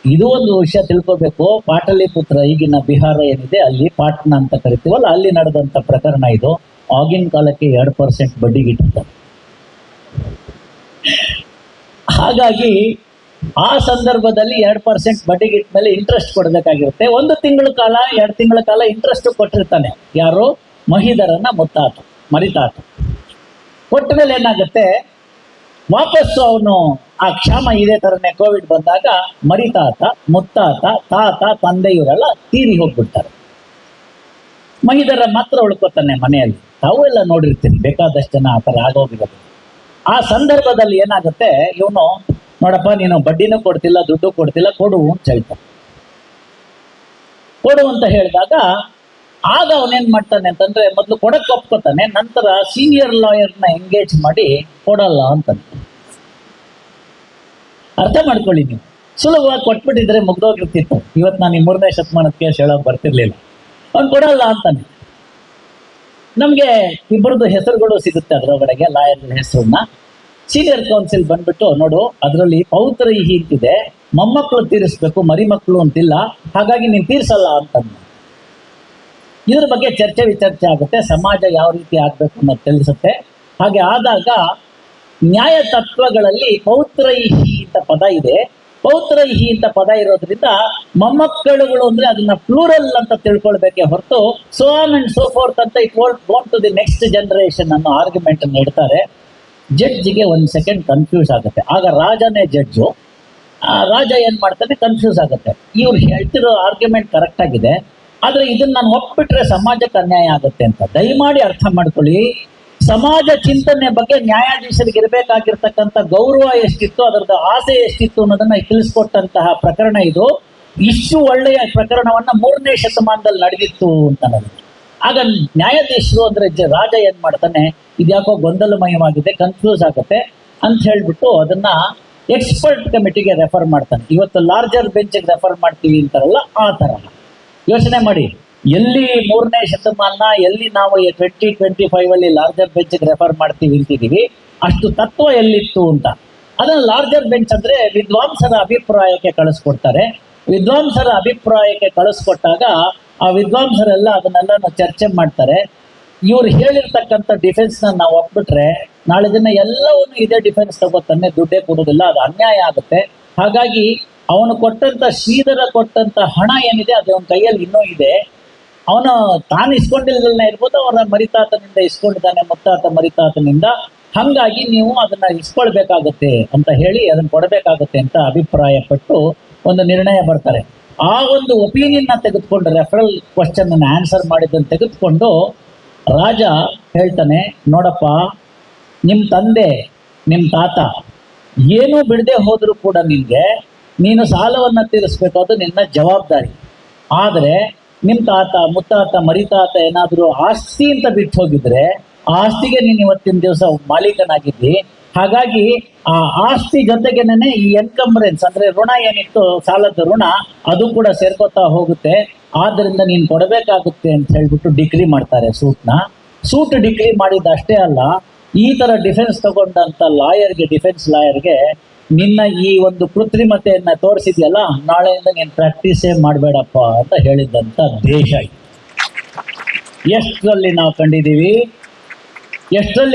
ಇದು ಒಂದು ವಿಷಯ ತಿಳ್ಕೋಬೇಕು. ಪಾಟಲಿಪುತ್ರ, ಈಗಿನ ಬಿಹಾರ ಏನಿದೆ ಅಲ್ಲಿ ಪಾಟ್ನಾ ಅಂತ ಕರಿತೀವಲ್ಲ, ಅಲ್ಲಿ ನಡೆದಂಥ ಪ್ರಕರಣ ಇದು. ಆಗಿನ ಕಾಲಕ್ಕೆ 2% ಬಡ್ಡಿಗೆ ಇಟ್ಟಿರ್ತಾರೆ. ಹಾಗಾಗಿ ಆ ಸಂದರ್ಭದಲ್ಲಿ 2% ಬಡ್ಡಿಗೆ ಇಟ್ಟ ಮೇಲೆ ಇಂಟ್ರೆಸ್ಟ್ ಕೊಡಬೇಕಾಗಿರುತ್ತೆ. 1 ತಿಂಗಳ ಕಾಲ 2 ತಿಂಗಳ ಕಾಲ ಇಂಟ್ರೆಸ್ಟ್ ಕೊಟ್ಟಿರ್ತಾನೆ. ಯಾರು? ಮಹಿಧರನ ಮುತ್ತಾತ, ಮರಿತಾತ. ಕೊಟ್ಟ ಮೇಲೆ ಏನಾಗುತ್ತೆ, ವಾಪಸ್ಸು ಅವನು ಆ ಕ್ಷಾಮ ಇದೇ ಥರನೇ ಕೋವಿಡ್ ಬಂದಾಗ ಮರಿತಾತ, ಮುತ್ತಾತ, ತಾತ, ತಂದೆ ಇವರೆಲ್ಲ ತೀರಿ ಹೋಗ್ಬಿಡ್ತಾರೆ. ಮಹಿಧರ ಮಾತ್ರ ಉಳ್ಕೋತಾನೆ ಮನೆಯಲ್ಲಿ. ತಾವು ಎಲ್ಲ ನೋಡಿರ್ತೀನಿ, ಬೇಕಾದಷ್ಟು ಜನ ಆ ಥರ ಆಗೋಗಿರೋದು. ಆ ಸಂದರ್ಭದಲ್ಲಿ ಏನಾಗುತ್ತೆ, ಇವನು ನೋಡಪ್ಪ ನೀನು ಬಡ್ಡಿನೂ ಕೊಡ್ತಿಲ್ಲ, ದುಡ್ಡು ಕೊಡ್ತಿಲ್ಲ, ಕೊಡು ಅಂತ ಹೇಳ್ತಾನೆ. ಕೊಡು ಅಂತ ಹೇಳಿದಾಗ ಆಗ ಅವನೇನು ಮಾಡ್ತಾನೆ ಅಂತಂದರೆ, ಮೊದಲು ಕೊಡಕ್ಕೆ ಒಪ್ಕೋತಾನೆ, ನಂತರ ಸೀನಿಯರ್ ಲಾಯರ್ನ ಎಂಗೇಜ್ ಮಾಡಿ ಕೊಡಲ್ಲ ಅಂತಾನೆ. ಅರ್ಥ ಮಾಡ್ಕೊಳ್ಳಿ ನೀವು. ಸುಲಭವಾಗಿ ಕೊಟ್ಬಿಟ್ಟಿದ್ರೆ ಮುಗ್ದೋಗಿರ್ತಿತ್ತು. ಇವತ್ತು ನಾನು ಈ 3ನೇ ಶತಮಾನದ ಕೇಸ್ ಹೇಳೋಕೆ ಬರ್ತಿರ್ಲಿಲ್ಲ. ಅವ್ನು ಕೊಡಲ್ಲ ಅಂತಾನೆ. ನಮಗೆ ಇಬ್ಬರದ್ದು ಹೆಸರುಗಳು ಸಿಗುತ್ತೆ ಅದರೊಳಗಡೆಗೆ, ಲಾಯರ್ಗಳ ಹೆಸರನ್ನ. ಸೀನಿಯರ್ ಕೌನ್ಸಿಲ್ ಬಂದ್ಬಿಟ್ಟು, ನೋಡು ಅದರಲ್ಲಿ ಪೌತ್ರೈಹಿ ಅಂತಿದೆ, ಮೊಮ್ಮಕ್ಕಳು ತೀರಿಸ್ಬೇಕು, ಮರಿಮಕ್ಕಳು ಅಂತಿಲ್ಲ, ಹಾಗಾಗಿ ನೀನು ತೀರಿಸಲ್ಲ ಅಂತಂದು. ಇದ್ರ ಬಗ್ಗೆ ಚರ್ಚೆ ವಿಚರ್ಚೆ ಆಗುತ್ತೆ. ಸಮಾಜ ಯಾವ ರೀತಿ ಆಗಬೇಕು ಅನ್ನೋದು ತಿಳಿಸುತ್ತೆ. ಹಾಗೆ ಆದಾಗ ನ್ಯಾಯ ತತ್ವಗಳಲ್ಲಿ ಪೌತ್ರೈಹಿ ಅಂತ ಪದ ಇದೆ. ಪೌತ್ರೈಹಿ ಅಂತ ಪದ ಇರೋದ್ರಿಂದ ಮೊಮ್ಮಕ್ಕಳುಗಳು ಅಂದ್ರೆ ಅದನ್ನ ಪ್ಲೂರಲ್ ಅಂತ ತಿಳ್ಕೊಳ್ಬೇಕೆ ಹೊರತು so on and so forth ಅಂತ it won't gone to the next generation ಅನ್ನೋ ಆರ್ಗ್ಯುಮೆಂಟ್ ಅನ್ನು ಇಡ್ತಾರೆ. ಜಡ್ಜಿಗೆ ಒಂದು ಸೆಕೆಂಡ್ ಕನ್ಫ್ಯೂಸ್ ಆಗುತ್ತೆ. ಆಗ ರಾಜನೇ ಜಡ್ಜು. ರಾಜ ಏನ್ ಮಾಡ್ತಾನೆ, ಕನ್ಫ್ಯೂಸ್ ಆಗುತ್ತೆ. ಇವ್ರು ಹೇಳ್ತಿರೋ ಆರ್ಗ್ಯುಮೆಂಟ್ ಕರೆಕ್ಟ್ ಆಗಿದೆ, ಆದ್ರೆ ಇದನ್ನ ನಾನು ಒಪ್ಪಿಟ್ರೆ ಸಮಾಜಕ್ಕೆ ಅನ್ಯಾಯ ಆಗುತ್ತೆ ಅಂತ. ದಯಮಾಡಿ ಅರ್ಥ ಮಾಡ್ಕೊಳ್ಳಿ, ಸಮಾಜ ಚಿಂತನೆ ಬಗ್ಗೆ ನ್ಯಾಯಾಧೀಶರಿಗೆ ಇರಬೇಕಾಗಿರ್ತಕ್ಕಂಥ ಗೌರವ ಎಷ್ಟಿತ್ತು, ಅದರದ ಆಸೆ ಎಷ್ಟಿತ್ತು ಅನ್ನೋದನ್ನ ತಿಳಿಸ್ಕೊಟ್ಟಂತಹ ಪ್ರಕರಣ ಇದು. ಇಷ್ಟು ಒಳ್ಳೆಯ ಪ್ರಕರಣವನ್ನ 3ನೇ ಶತಮಾನದಲ್ಲಿ ನಡೆದಿತ್ತು ಅಂತ ನನಗೆ. ಆಗ ನ್ಯಾಯಾಧೀಶರು ಅಂದ್ರೆ ರಾಜ ಏನ್ ಮಾಡ್ತಾನೆ, ಇದ್ಯಾಕೋ ಗೊಂದಲಮಯವಾಗಿದೆ, ಕನ್ಫ್ಯೂಸ್ ಆಗುತ್ತೆ ಅಂತ ಹೇಳ್ಬಿಟ್ಟು ಅದನ್ನ ಎಕ್ಸ್ಪರ್ಟ್ ಕಮಿಟಿಗೆ ರೆಫರ್ ಮಾಡ್ತಾನೆ. ಇವತ್ತು ಲಾರ್ಜರ್ ಬೆಂಚ್ಗೆ ರೆಫರ್ ಮಾಡ್ತೀವಿ ಅಂತಾರಲ್ಲ, ಆ ತರಹ ಯೋಚನೆ ಮಾಡಿ. ಎಲ್ಲಿ 3ನೇ ಶತಮಾನ, ಎಲ್ಲಿ ನಾವು 2025 ಅಲ್ಲಿ ಲಾರ್ಜರ್ ಬೆಂಚ್ಗೆ ರೆಫರ್ ಮಾಡ್ತೀವಿ ಅಂತಿದ್ದೀವಿ, ಅಷ್ಟು ತತ್ವ ಎಲ್ಲಿತ್ತು ಅಂತ. ಅದನ್ನ ಲಾರ್ಜರ್ ಬೆಂಚ್ ಅಂದ್ರೆ ವಿದ್ವಾಂಸರ ಅಭಿಪ್ರಾಯಕ್ಕೆ ಕಳಿಸ್ಕೊಡ್ತಾರೆ. ವಿದ್ವಾಂಸರ ಅಭಿಪ್ರಾಯಕ್ಕೆ ಕಳಿಸ್ಕೊಟ್ಟಾಗ ಆ ವಿದ್ವಾಂಸರೆಲ್ಲ ಅದನ್ನೆಲ್ಲ ಚರ್ಚೆ ಮಾಡ್ತಾರೆ. ಇವ್ರು ಹೇಳಿರ್ತಕ್ಕಂಥ ಡಿಫೆನ್ಸ್ನ ನಾವು ಒಪ್ಬಿಟ್ರೆ ನಾಳೆ ದಿನ ಎಲ್ಲವನ್ನೂ ಇದೇ ಡಿಫೆನ್ಸ್ ತಗೋತಾನೆ, ದುಡ್ಡೇ ಕೊಡೋದಿಲ್ಲ, ಅದು ಅನ್ಯಾಯ ಆಗುತ್ತೆ. ಹಾಗಾಗಿ ಅವನು ಕೊಟ್ಟಂತ ಶ್ರೀಧರ ಕೊಟ್ಟಂತ ಹಣ ಏನಿದೆ ಅದು ಅವನ ಕೈಯಲ್ಲಿ ಇನ್ನೂ ಇದೆ. ಅವನು ತಾನು ಇಸ್ಕೊಂಡಿಲ್ದಲ್ನೇ ಇರ್ಬೋದು, ಅವರ ಮರಿತಾತನಿಂದ ಇಸ್ಕೊಂಡಿದ್ದಾನೆ, ಮುತ್ತಾತ ಮರಿತಾತನಿಂದ. ಹಾಗಾಗಿ ನೀವು ಅದನ್ನ ಇಸ್ಕೊಳ್ಬೇಕಾಗತ್ತೆ ಅಂತ ಹೇಳಿ ಅದನ್ನ ಕೊಡಬೇಕಾಗತ್ತೆ ಅಂತ ಅಭಿಪ್ರಾಯ ಪಟ್ಟು ಒಂದು ನಿರ್ಣಯ ಬರ್ತಾರೆ. ಆ ಒಂದು ಒಪಿನಿಯನ್ ತೆಗೆದುಕೊಂಡು, ರೆಫರಲ್ ಕ್ವಶನ್ ಅನ್ನು ಆನ್ಸರ್ ಮಾಡಿದ್ದನ್ನು ತೆಗೆದುಕೊಂಡು ರಾಜ ಹೇಳ್ತಾನೆ, ನೋಡಪ್ಪ, ನಿಮ್ಮ ತಂದೆ ನಿಮ್ಮ ತಾತ ಏನೂ ಬಿಡದೆ ಹೋದರೂ ಕೂಡ ನೀನು ಸಾಲವನ್ನು ತೀರಿಸ್ಬೇಕು, ಅದು ನಿನ್ನ ಜವಾಬ್ದಾರಿ. ಆದರೆ ನಿಮ್ಮ ತಾತ ಮುತ್ತಾತ ಮರಿತಾತ ಏನಾದರೂ ಆಸ್ತಿ ಅಂತ ಬಿಟ್ಟು ಹೋಗಿದ್ರೆ ಆ ಆಸ್ತಿಗೆ ನೀನು ಇವತ್ತಿನ ದಿವಸ ಮಾಲೀಕನಾಗಿದ್ದಿ. ಹಾಗಾಗಿ ಆ ಆಸ್ತಿ ಜೊತೆಗೇನೆ ಈ ಎನ್ಕಂಬರೆನ್ಸ್ ಅಂದ್ರೆ ಋಣ ಏನಿತ್ತು, ಸಾಲದ ಋಣ, ಅದು ಕೂಡ ಸೇರ್ಕೋತಾ ಹೋಗುತ್ತೆ. ಆದ್ದರಿಂದ ನೀನು ಕೊಡಬೇಕಾಗುತ್ತೆ ಅಂತ ಹೇಳ್ಬಿಟ್ಟು ಡಿಗ್ರಿ ಮಾಡ್ತಾರೆ ಸೂಟ್ ಡಿಗ್ರಿ ಮಾಡಿದ್ದಷ್ಟೇ ಅಲ್ಲ, ಈ ತರ ಡಿಫೆನ್ಸ್ ತಗೊಂಡಂತ ಡಿಫೆನ್ಸ್ ಲಾಯರ್ಗೆ ನಿನ್ನ ಈ ಒಂದು ಕೃತ್ರಿಮತೆಯನ್ನ ತೋರಿಸಿದ್ಯಲ್ಲ, ನಾಳೆಯಿಂದ ನೀನು ಪ್ರಾಕ್ಟೀಸೇ ಮಾಡಬೇಡಪ್ಪ ಅಂತ ಹೇಳಿದ್ದಂತ ದೇಶ ಇದು. ಎಷ್ಟರಲ್ಲಿ ನಾವು ಕಂಡಿದ್ದೀವಿ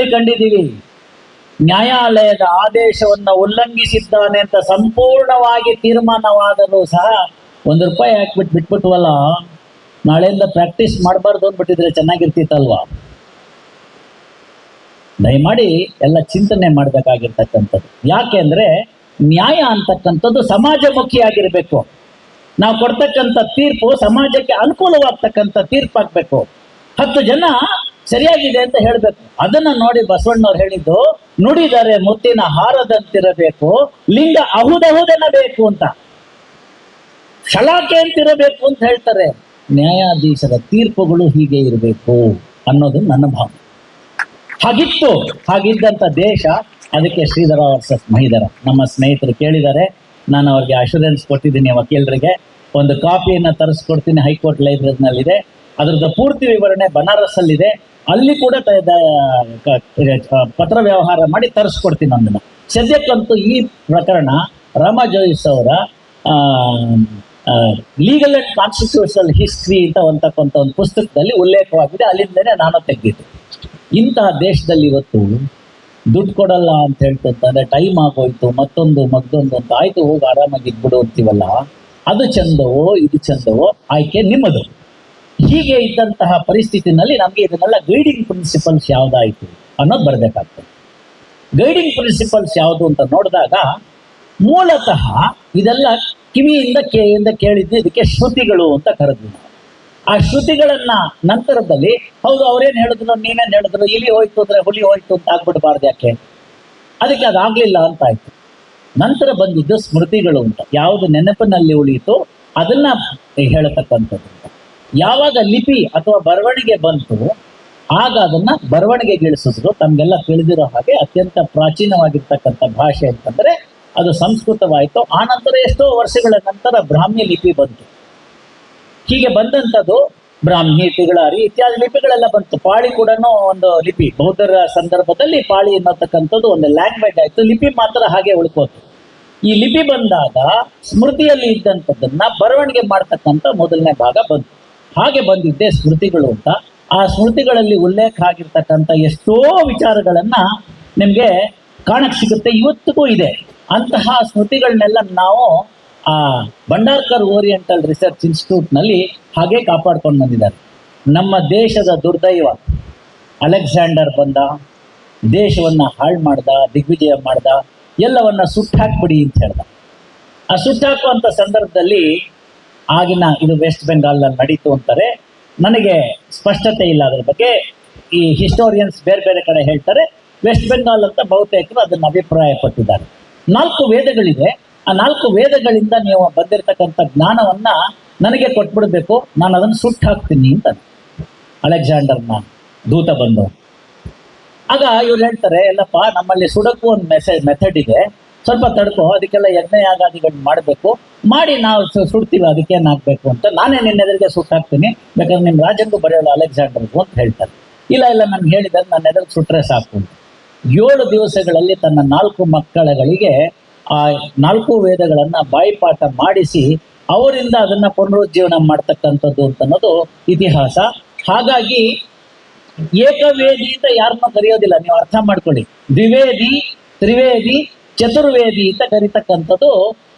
ನ್ಯಾಯಾಲಯದ ಆದೇಶವನ್ನು ಉಲ್ಲಂಘಿಸಿದ್ದಾನೆ ಅಂತ ಸಂಪೂರ್ಣವಾಗಿ ತೀರ್ಮಾನವಾದರೂ ಸಹ ₹1 ಹಾಕ್ಬಿಟ್ಟು ಬಿಟ್ಬಿಟ್ವಲ್ಲ, ನಾಳೆಯಿಂದ ಪ್ರಾಕ್ಟೀಸ್ ಮಾಡಬಾರ್ದು ಅಂದ್ಬಿಟ್ಟಿದ್ರೆ ಚೆನ್ನಾಗಿರ್ತಿತ್ತಲ್ವಾ? ದಯಮಾಡಿ ಎಲ್ಲ ಚಿಂತನೆ ಮಾಡಬೇಕಾಗಿರ್ತಕ್ಕಂಥದ್ದು. ಯಾಕೆಂದ್ರೆ ನ್ಯಾಯ ಅಂತಕ್ಕಂಥದ್ದು ಸಮಾಜಮುಖಿಯಾಗಿರ್ಬೇಕು. ನಾವು ಕೊಡ್ತಕ್ಕಂಥ ತೀರ್ಪು ಸಮಾಜಕ್ಕೆ ಅನುಕೂಲವಾಗ್ತಕ್ಕಂಥ ತೀರ್ಪಾಗಬೇಕು. 10 ಜನ ಸರಿಯಾಗಿದೆ ಅಂತ ಹೇಳ್ಬೇಕು. ಅದನ್ನ ನೋಡಿ ಬಸವಣ್ಣವ್ರು ಹೇಳಿದ್ದು, ನುಡಿದರೆ ಮುತ್ತಿನ ಹಾರದಂತಿರಬೇಕು, ಲಿಂಗ ಅಹುದಹುದೆನ್ನಬೇಕು ಅಂತ, ಶಲಾಕೆ ಅಂತಿರಬೇಕು ಅಂತ ಹೇಳ್ತಾರೆ. ನ್ಯಾಯಾಧೀಶರ ತೀರ್ಪುಗಳು ಹೀಗೆ ಇರಬೇಕು ಅನ್ನೋದು ನನ್ನ ಭಾವನೆ. ಹಾಗಿದ್ದಂಥ ದೇಶ. ಅದಕ್ಕೆ ಶ್ರೀಧರ ವರ್ಸಸ್ ಮಹಿಧರ ನಮ್ಮ ಸ್ನೇಹಿತರು ಕೇಳಿದ್ದಾರೆ, ನಾನು ಅವ್ರಿಗೆ ಅಶ್ಯೂರೆನ್ಸ್ ಕೊಟ್ಟಿದ್ದೀನಿ. ವಕೀಲರಿಗೆ ಒಂದು ಕಾಪಿಯನ್ನು ತರಿಸ್ಕೊಡ್ತೀನಿ, ಹೈಕೋರ್ಟ್ ಲೈಬ್ರರಿನಲ್ಲಿದೆ. ಅದರದ ಪೂರ್ತಿ ವಿವರಣೆ ಬನಾರಸ್ಸಲ್ಲಿದೆ, ಅಲ್ಲಿ ಕೂಡ ಪತ್ರ ವ್ಯವಹಾರ ಮಾಡಿ ತರಿಸ್ಕೊಡ್ತೀನಿ ಅದನ್ನು. ಸದ್ಯಕ್ಕಂತೂ ಈ ಪ್ರಕರಣ ರಾಮ ಜೋಯಿಸ್ ಅವರ ಲೀಗಲ್ ಅಂಡ್ ಕಾನ್ಸ್ಟಿಟ್ಯೂಷನಲ್ ಹಿಸ್ಟ್ರಿ ಅಂತ ಅಂತಕ್ಕಂಥ ಒಂದು ಪುಸ್ತಕದಲ್ಲಿ ಉಲ್ಲೇಖವಾಗಿದೆ. ಅಲ್ಲಿಂದನೇ ನಾನು ತೆಗೆದಿದ್ದು. ಇಂತಹ ದೇಶದಲ್ಲಿ ಇವತ್ತು ದುಡ್ಡು ಕೊಡಲ್ಲ ಅಂತ ಹೇಳ್ತಂದ್ರೆ ಟೈಮ್ ಆಗೋಯ್ತು, ಮತ್ತೊಂದು ಮಗ್ದೊಂದು ಅಂತ ಆಯ್ತು, ಹೋಗಿ ಆರಾಮಾಗಿ ಇದ್ಬಿಡು ಅಂತೀವಲ್ಲ, ಅದು ಚಂದವೋ ಇದು ಚಂದವೋ, ಆಯ್ಕೆ ನಿಮ್ಮದು. ಹೀಗೆ ಇದ್ದಂತಹ ಪರಿಸ್ಥಿತಿನಲ್ಲಿ ನಮಗೆ ಇದನ್ನೆಲ್ಲ ಗೈಡಿಂಗ್ ಪ್ರಿನ್ಸಿಪಲ್ಸ್ ಯಾವುದಾಯಿತು ಅನ್ನೋದು ಬರಬೇಕಾಗ್ತದೆ. ಗೈಡಿಂಗ್ ಪ್ರಿನ್ಸಿಪಲ್ಸ್ ಯಾವುದು ಅಂತ ನೋಡಿದಾಗ ಮೂಲತಃ ಇದೆಲ್ಲ ಕಿವಿಯಿಂದ ಕೇಳಿದ್ದು, ಇದಕ್ಕೆ ಶ್ರುತಿಗಳು ಅಂತ ಕರೆದ್ವಿ ನಾವು. ಆ ಶ್ರುತಿಗಳನ್ನ ನಂತರದಲ್ಲಿ ಹೌದು ಅವ್ರೇನು ಹೇಳಿದ್ರು ನೀನೇನು ಹೇಳಿದ್ರು, ಇಲಿ ಹೋಯ್ತು ಅಂದ್ರೆ ಹುಲಿ ಹೋಯ್ತು ಅಂತ ಆಗ್ಬಿಡ್ಬಾರ್ದು, ಯಾಕೆ? ಅದಕ್ಕೆ ಅದಾಗ್ಲಿಲ್ಲ ಅಂತ ಆಯ್ತು. ನಂತರ ಬಂದಿದ್ದು ಸ್ಮೃತಿಗಳು ಅಂತ, ಯಾವುದು ನೆನಪಿನಲ್ಲಿ ಉಳಿಯಿತು ಅದನ್ನ ಹೇಳತಕ್ಕಂಥದ್ದು. ಯಾವಾಗ ಲಿಪಿ ಅಥವಾ ಬರವಣಿಗೆ ಬಂತು ಆಗ ಅದನ್ನ ಬರವಣಿಗೆಗಿಳಿಸಿದ್ರು. ತಮಗೆಲ್ಲ ತಿಳಿದಿರೋ ಹಾಗೆ ಅತ್ಯಂತ ಪ್ರಾಚೀನವಾಗಿರ್ತಕ್ಕಂಥ ಭಾಷೆ ಅಂತಂದ್ರೆ ಅದು ಸಂಸ್ಕೃತವಾಯಿತು. ಆ ನಂತರ ಎಷ್ಟೋ ವರ್ಷಗಳ ನಂತರ ಬ್ರಾಹ್ಮಿ ಲಿಪಿ ಬಂತು. ಹೀಗೆ ಬಂದಂಥದ್ದು ಬ್ರಾಹ್ಮಿ, ತಿಗಳಾರಿ ಇತ್ಯಾದಿ ಲಿಪಿಗಳೆಲ್ಲ ಬಂತು. ಪಾಳಿ ಕೂಡ ಒಂದು ಲಿಪಿ, ಬೌದ್ಧರ ಸಂದರ್ಭದಲ್ಲಿ ಪಾಳಿ ಅನ್ನತಕ್ಕಂಥದ್ದು ಒಂದು ಲ್ಯಾಂಗ್ವೇಜ್ ಆಯಿತು. ಲಿಪಿ ಮಾತ್ರ ಹಾಗೆ ಉಳ್ಕೋತು. ಈ ಲಿಪಿ ಬಂದಾಗ ಸ್ಮೃತಿಯಲ್ಲಿ ಇದ್ದಂಥದ್ದನ್ನ ಬರವಣಿಗೆ ಮಾಡ್ತಕ್ಕಂಥ ಮೊದಲನೇ ಭಾಗ ಬಂತು. ಹಾಗೆ ಬಂದಿದ್ದೆ ಸ್ಮೃತಿಗಳು ಅಂತ. ಆ ಸ್ಮೃತಿಗಳಲ್ಲಿ ಉಲ್ಲೇಖ ಆಗಿರ್ತಕ್ಕಂಥ ಎಷ್ಟೋ ವಿಚಾರಗಳನ್ನ ನಿಮಗೆ ಕಾಣಕ್ಕೆ ಸಿಗುತ್ತೆ, ಇವತ್ತಿಗೂ ಇದೆ. ಅಂತಹ ಸ್ಮೃತಿಗಳನ್ನೆಲ್ಲ ನಾವು ಆ ಭಂಡಾರ್ಕರ್ ಓರಿಯೆಂಟಲ್ ರಿಸರ್ಚ್ ಇನ್ಸ್ಟಿಟ್ಯೂಟ್ನಲ್ಲಿ ಹಾಗೆ ಕಾಪಾಡ್ಕೊಂಡು ಬಂದಿದ್ದಾರೆ. ನಮ್ಮ ದೇಶದ ದುರ್ದೈವ, ಅಲೆಕ್ಸಾಂಡರ್ ಬಂದ, ದೇಶವನ್ನು ಹಾಳು ಮಾಡ್ದ, ದಿಗ್ವಿಜಯ ಮಾಡ್ದ, ಎಲ್ಲವನ್ನ ಸುಟ್ಟಾಕ್ಬಿಡಿ ಅಂತ ಹೇಳ್ದ. ಆ ಸುಟ್ಟಾಕುವಂಥ ಸಂದರ್ಭದಲ್ಲಿ ಆಗಿನ, ಇದು ವೆಸ್ಟ್ ಬೆಂಗಾಲ್ನಲ್ಲಿ ನಡೀತು ಅಂತಾರೆ, ನನಗೆ ಸ್ಪಷ್ಟತೆ ಇಲ್ಲ ಅದ್ರ ಬಗ್ಗೆ. ಈ ಹಿಸ್ಟೋರಿಯನ್ಸ್ ಬೇರೆ ಬೇರೆ ಕಡೆ ಹೇಳ್ತಾರೆ, ವೆಸ್ಟ್ ಬೆಂಗಾಲ್ ಅಂತ ಬಹುತೇಕರು ಅದನ್ನು ಅಭಿಪ್ರಾಯ ಪಟ್ಟಿದ್ದಾರೆ. 4 ವೇದಗಳಿವೆ, ಆ 4 ವೇದಗಳಿಂದ ನೀವು ಬಂದಿರತಕ್ಕಂಥ ಜ್ಞಾನವನ್ನ ನನಗೆ ಕೊಟ್ಬಿಡ್ಬೇಕು, ನಾನು ಅದನ್ನು ಸುಟ್ಟು ಹಾಕ್ತೀನಿ ಅಂತ ಅಲೆಕ್ಸಾಂಡರ್ನ ದೂತ ಬಂದು. ಆಗ ಇವ್ರು ಹೇಳ್ತಾರೆ, ಎಲ್ಲಪ್ಪ ನಮ್ಮಲ್ಲಿ ಸುಡಕ್ಕೂ ಒಂದು ಮೆಥಡ್ ಇದೆ, ಸ್ವಲ್ಪ ತಡ್ಕೋ, ಅದಕ್ಕೆಲ್ಲ ಯಜ್ಞ ಯಾಗಾದಿಗಳನ್ನ ಮಾಡಬೇಕು, ಮಾಡಿ ನಾವು ಸುಡ್ತೀವಿ, ಅದಕ್ಕೇನು ಹಾಕ್ಬೇಕು ಅಂತ, ನಾನೇ ನಿನ್ನ ಎದುರಿಗೆ ಸುಟ್ಟಾಕ್ತೀನಿ, ಬೇಕಾದ್ರೆ ನಿಮ್ಮ ರಾಜಂಗೂ ಬರೆಯೋಲ್ಲ ಅಲೆಕ್ಸಾಂಡರ್ಗೂ ಅಂತ ಹೇಳ್ತಾರೆ. ಇಲ್ಲ ನನ್ಗೆ ಹೇಳಿದರೆ ನನ್ನ ಎದುರಿಗೆ ಸುಟ್ಟರೆ ಸಾಕು ಅಂತ 7 ದಿವಸಗಳಲ್ಲಿ ತನ್ನ 4 ಮಕ್ಕಳುಗಳಿಗೆ ಆ 4 ವೇದಗಳನ್ನು ಬಾಯಿಪಾಠ ಮಾಡಿಸಿ ಅವರಿಂದ ಅದನ್ನ ಪುನರುಜ್ಜೀವನ ಮಾಡ್ತಕ್ಕಂಥದ್ದು ಅಂತ ಅನ್ನೋದು ಇತಿಹಾಸ. ಹಾಗಾಗಿ ಏಕವೇದಿ ಅಂತ ಯಾರನ್ನೂ ಕರೆಯೋದಿಲ್ಲ, ನೀವು ಅರ್ಥ ಮಾಡ್ಕೊಳ್ಳಿ. ದ್ವಿವೇದಿ, ತ್ರಿವೇದಿ, ಚತುರ್ವೇದಿ ಅಂತ ಕರಿತಕ್ಕಂಥದ್ದು